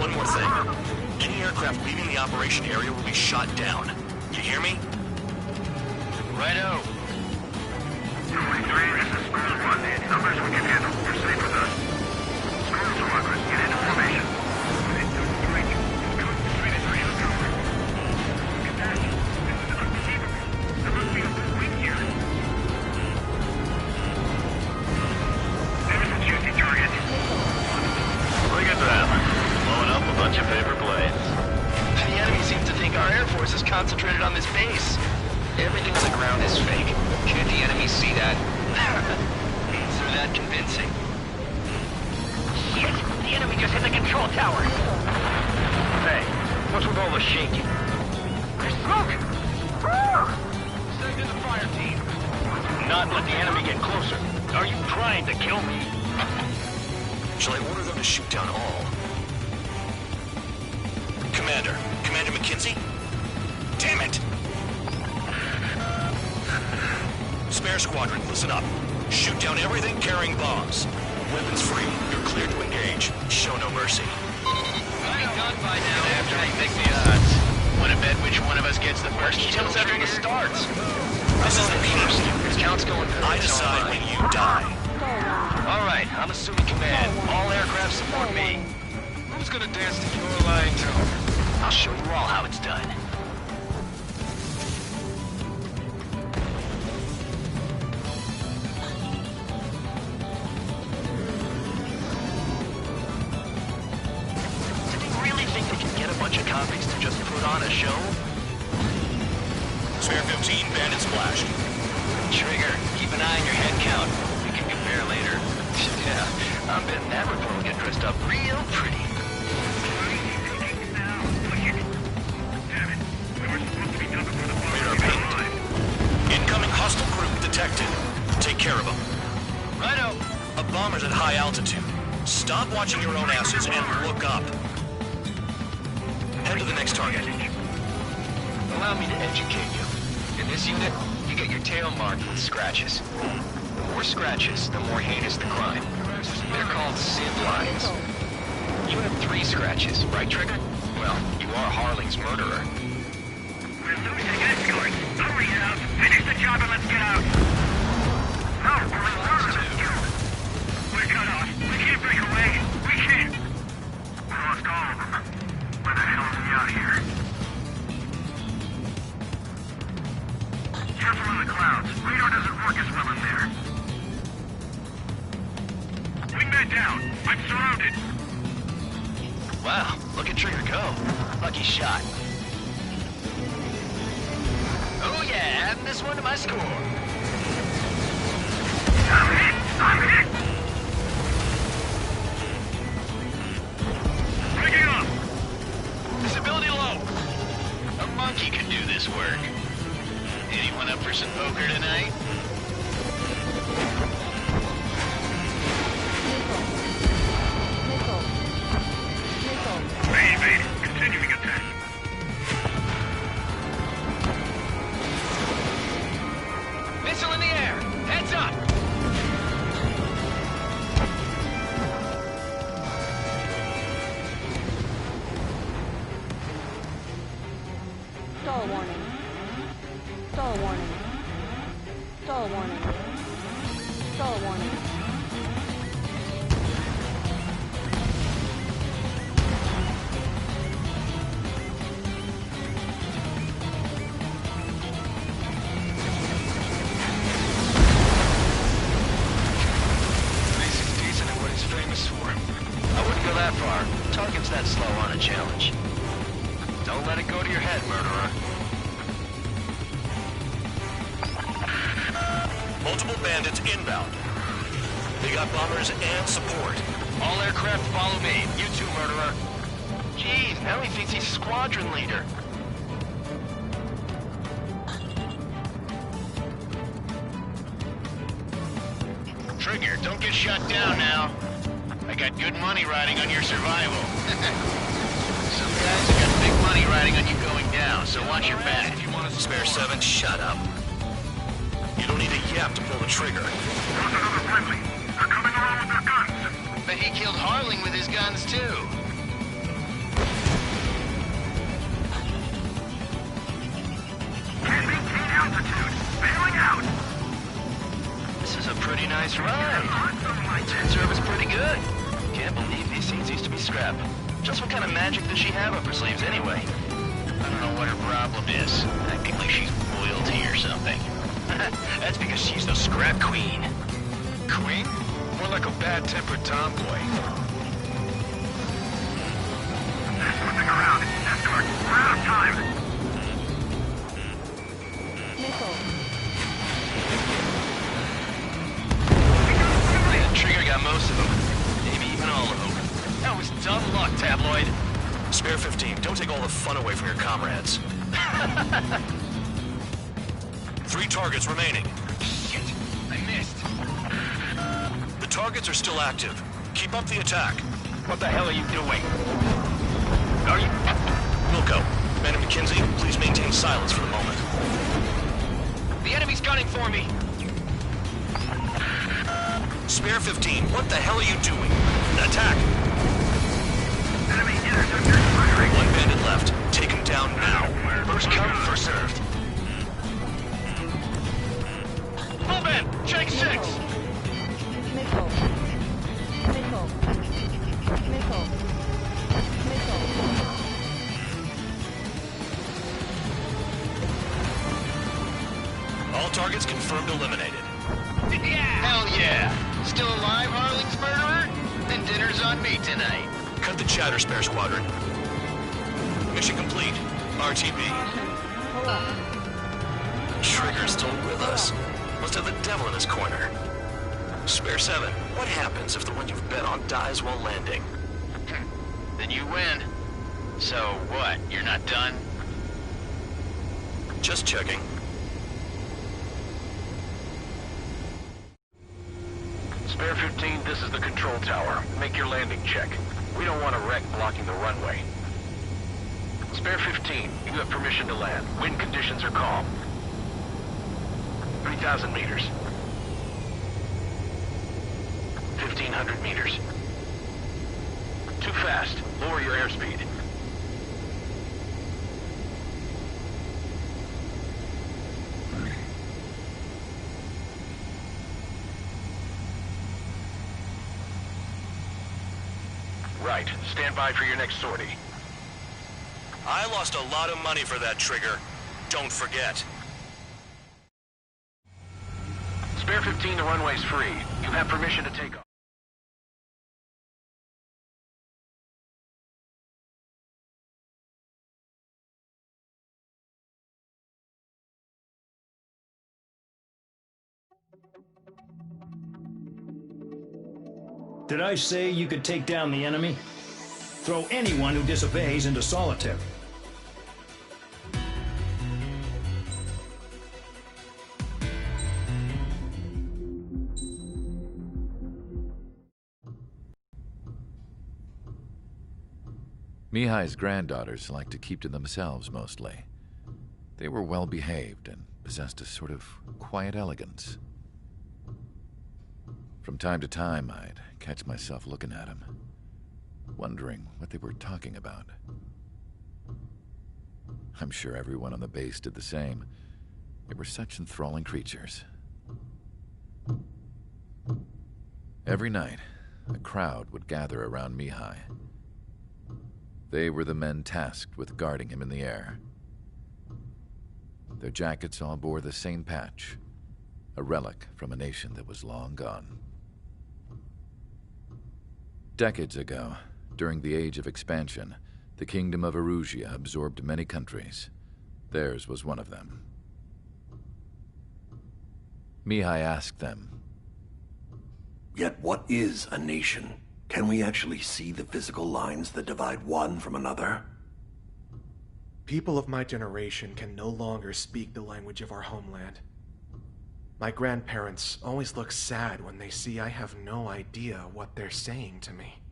One more thing. Any aircraft leaving the operation area will be shot down. You hear me? Righto. 23, this is Spurs 1. Numbers we can handle. You're safe with us. Spurs progress. Get into formation. 23, let's go. Capacity. This is unbelievable. There must be a weak here. There's a juicy target. Look at that. concentrated on this base. Everything on the ground is fake. Can't the enemy see that? They're that convincing. Shit! The enemy just hit the control tower! Hey, what's with all the shaking? There's smoke! Send in the fire team. Not let the enemy get closer. Are you trying to kill me? Shall I order them to shoot down all? Commander McKenzie? Damn it! Spare squadron, listen up. Shoot down everything carrying bombs. Weapons free. You're cleared to engage. Show no mercy. I'll be done by now after I pick the odds. Wanna bet which one of us gets the first kill after it starts? This is the first. His count's going for I decide when you die. Alright, I'm assuming command. All aircraft support me. Who's gonna dance to your line tone? I'll show you all how it's done. Did they really think they can get a bunch of copies to just put on a show? Spare 15, bandit splashed. Trigger, keep an eye on your head count. We can compare later. Yeah, I'm betting that report will get dressed up real pretty. Radar pinged. Incoming hostile group detected. Take care of them. Righto. A bomber's at high altitude. Stop watching your own asses and look up. Head to the next target. Allow me to educate you. In this unit, you get your tail marked with scratches. The more scratches, the more heinous the crime. They're called SID lines. You have 3 scratches, right, Trigger? Well, you are Harling's murderer. We're losing escorts. Hurry out. Finish the job and let's get out. No, we're cut off. We can't break away. We can't. We lost all of them. Where the hell are we out here? Careful in the clouds. Radar doesn't work as well in there. Wingman down. I'm surrounded. Wow, look at Trigger go. Lucky shot. Oh yeah, adding this one to my score. I'm hit! I'm hit! Breaking up! Visibility low. A monkey can do this work. Anyone up for some poker tonight? Evade. Continuing attack. Missile in the air. Heads up. Stall warning. Stall warning. Stall warning. Stall warning. He's decent at what he's famous for. I wouldn't go that far. Target's that slow on a challenge. Don't let it go to your head, murderer. Multiple bandits inbound. They got bombers and support. All aircraft follow me. You too, murderer. Jeez, now he thinks he's squadron leader. Trigger, don't get shut down now. I got good money riding on your survival. Some guys have got big money riding on you going down, so watch your back. If you want to Spare 7, shut up. You don't need a yap to pull the trigger. There's another friendly. They're coming around with their guns. But he killed Harling with his guns, too. Can't maintain altitude. Bailing out. This is a pretty nice ride. Turn service pretty good. Can't believe these things used to be scrap. Just what kind of magic does she have up her sleeves anyway? I don't know what her problem is. Acting like she's royalty or something. That's because she's the scrap queen. Queen? More like a bad-tempered tomboy. Moving around. Escort. We're out of time. Spare 15, don't take all the fun away from your comrades. 3 targets remaining. Shit, I missed. The targets are still active. Keep up the attack. What the hell are you doing? Are you... Wilco, Commander McKenzie, please maintain silence for the moment. The enemy's gunning for me. Spare 15, what the hell are you doing? Attack! Enemy interceptor firing. 1 bandit left. Take him down now. First come, first served. Move in! Check 6! Missile. Missile. Missile. Missile. All targets confirmed eliminated. Hell yeah! Still alive, Harling's murderer? Then dinner's on me tonight. Cut the chatter, Spare Squadron. Mission complete. RTB. Hold on. Trigger's still with us. Must have the devil in his corner. Spare 7, what happens if the one you've bet on dies while landing? Then you win. So what, you're not done? Just checking. Spare 15, this is the control tower. Make your landing check. We don't want a wreck blocking the runway. Spare 15, you have permission to land. Wind conditions are calm. 3,000 meters. 1,500 meters. Too fast. Lower your airspeed. Right. Stand by for your next sortie. I lost a lot of money for that, Trigger. Don't forget. Spare 15, the runway's free. You have permission to take off. Did I say you could take down the enemy? Throw anyone who disobeys into solitary. Mihai's granddaughters liked to keep to themselves mostly. They were well behaved and possessed a sort of quiet elegance. From time to time, I'd catch myself looking at them, wondering what they were talking about. I'm sure everyone on the base did the same. They were such enthralling creatures. Every night, a crowd would gather around Mihai. They were the men tasked with guarding him in the air. Their jackets all bore the same patch, a relic from a nation that was long gone. Decades ago, during the Age of Expansion, the Kingdom of Erusia absorbed many countries. Theirs was one of them. Mihai asked them, "Yet what is a nation? Can we actually see the physical lines that divide one from another?" People of my generation can no longer speak the language of our homeland. My grandparents always look sad when they see I have no idea what they're saying to me.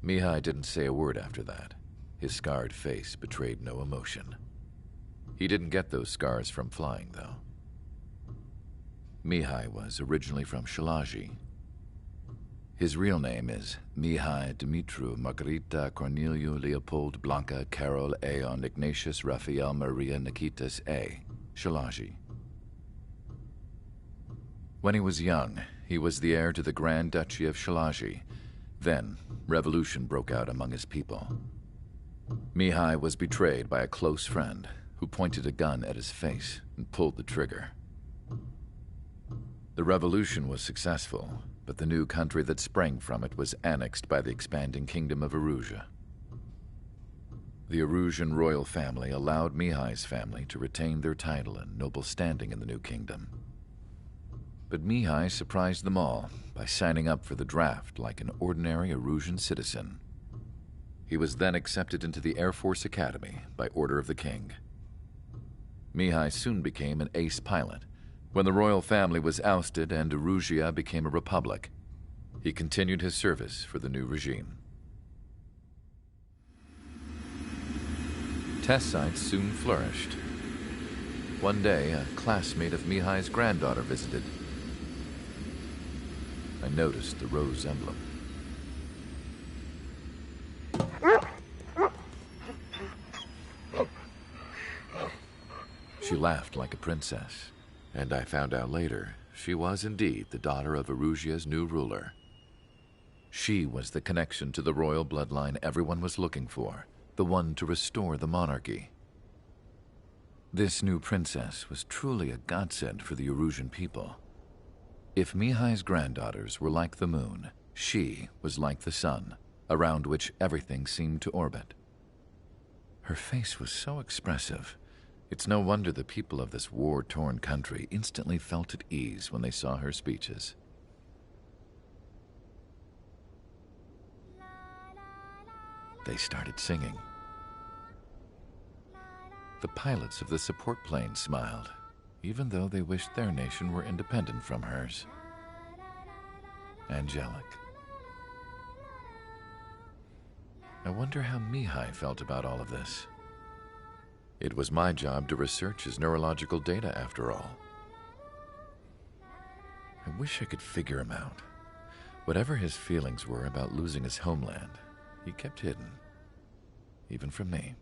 Mihai didn't say a word after that. His scarred face betrayed no emotion. He didn't get those scars from flying, though. Mihai was originally from Shalaji. His real name is Mihai Dumitru Margarita Corneliu Leopold Blanca Carol Aeon Ignatius Raphael Maria Nikitas A. Shalaji. When he was young, he was the heir to the Grand Duchy of Shalaji. Then, revolution broke out among his people. Mihai was betrayed by a close friend who pointed a gun at his face and pulled the trigger. The revolution was successful, but the new country that sprang from it was annexed by the expanding Kingdom of Erusia. The Erusian royal family allowed Mihai's family to retain their title and noble standing in the new kingdom. But Mihai surprised them all by signing up for the draft like an ordinary Erusian citizen. He was then accepted into the Air Force Academy by order of the king. Mihai soon became an ace pilot. When the royal family was ousted and Erusia became a republic, he continued his service for the new regime. Test sites soon flourished. One day, a classmate of Mihai's granddaughter visited. I noticed the rose emblem. She laughed like a princess, and I found out later she was indeed the daughter of Erusia's new ruler. She was the connection to the royal bloodline everyone was looking for, the one to restore the monarchy. This new princess was truly a godsend for the Erusian people. If Mihai's granddaughters were like the moon, she was like the sun, around which everything seemed to orbit. Her face was so expressive. It's no wonder the people of this war-torn country instantly felt at ease when they saw her speeches. They started singing. The pilots of the support plane smiled, even though they wished their nation were independent from hers. Angelic. I wonder how Mihai felt about all of this. It was my job to research his neurological data, after all. I wish I could figure him out. Whatever his feelings were about losing his homeland, he kept hidden, even from me.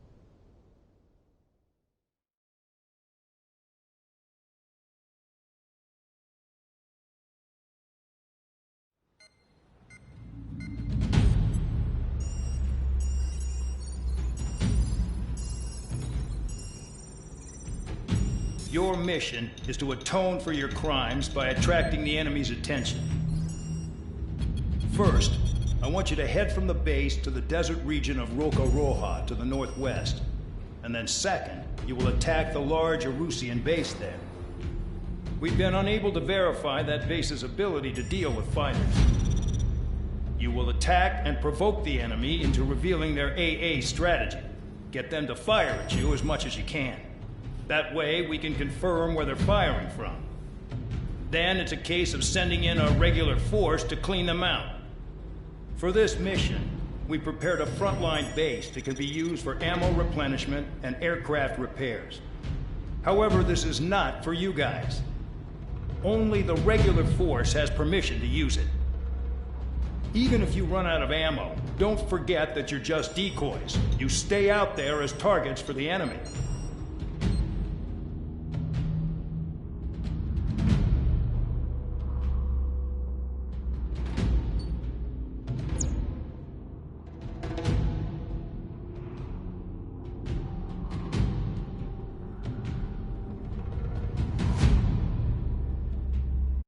Your mission is to atone for your crimes by attracting the enemy's attention. First, I want you to head from the base to the desert region of Roca-Roja to the northwest. And then second, you will attack the large Erusian base there. We've been unable to verify that base's ability to deal with fighters. You will attack and provoke the enemy into revealing their AA strategy. Get them to fire at you as much as you can. That way, we can confirm where they're firing from. Then it's a case of sending in a regular force to clean them out. For this mission, we prepared a frontline base that can be used for ammo replenishment and aircraft repairs. However, this is not for you guys. Only the regular force has permission to use it. Even if you run out of ammo, don't forget that you're just decoys. You stay out there as targets for the enemy.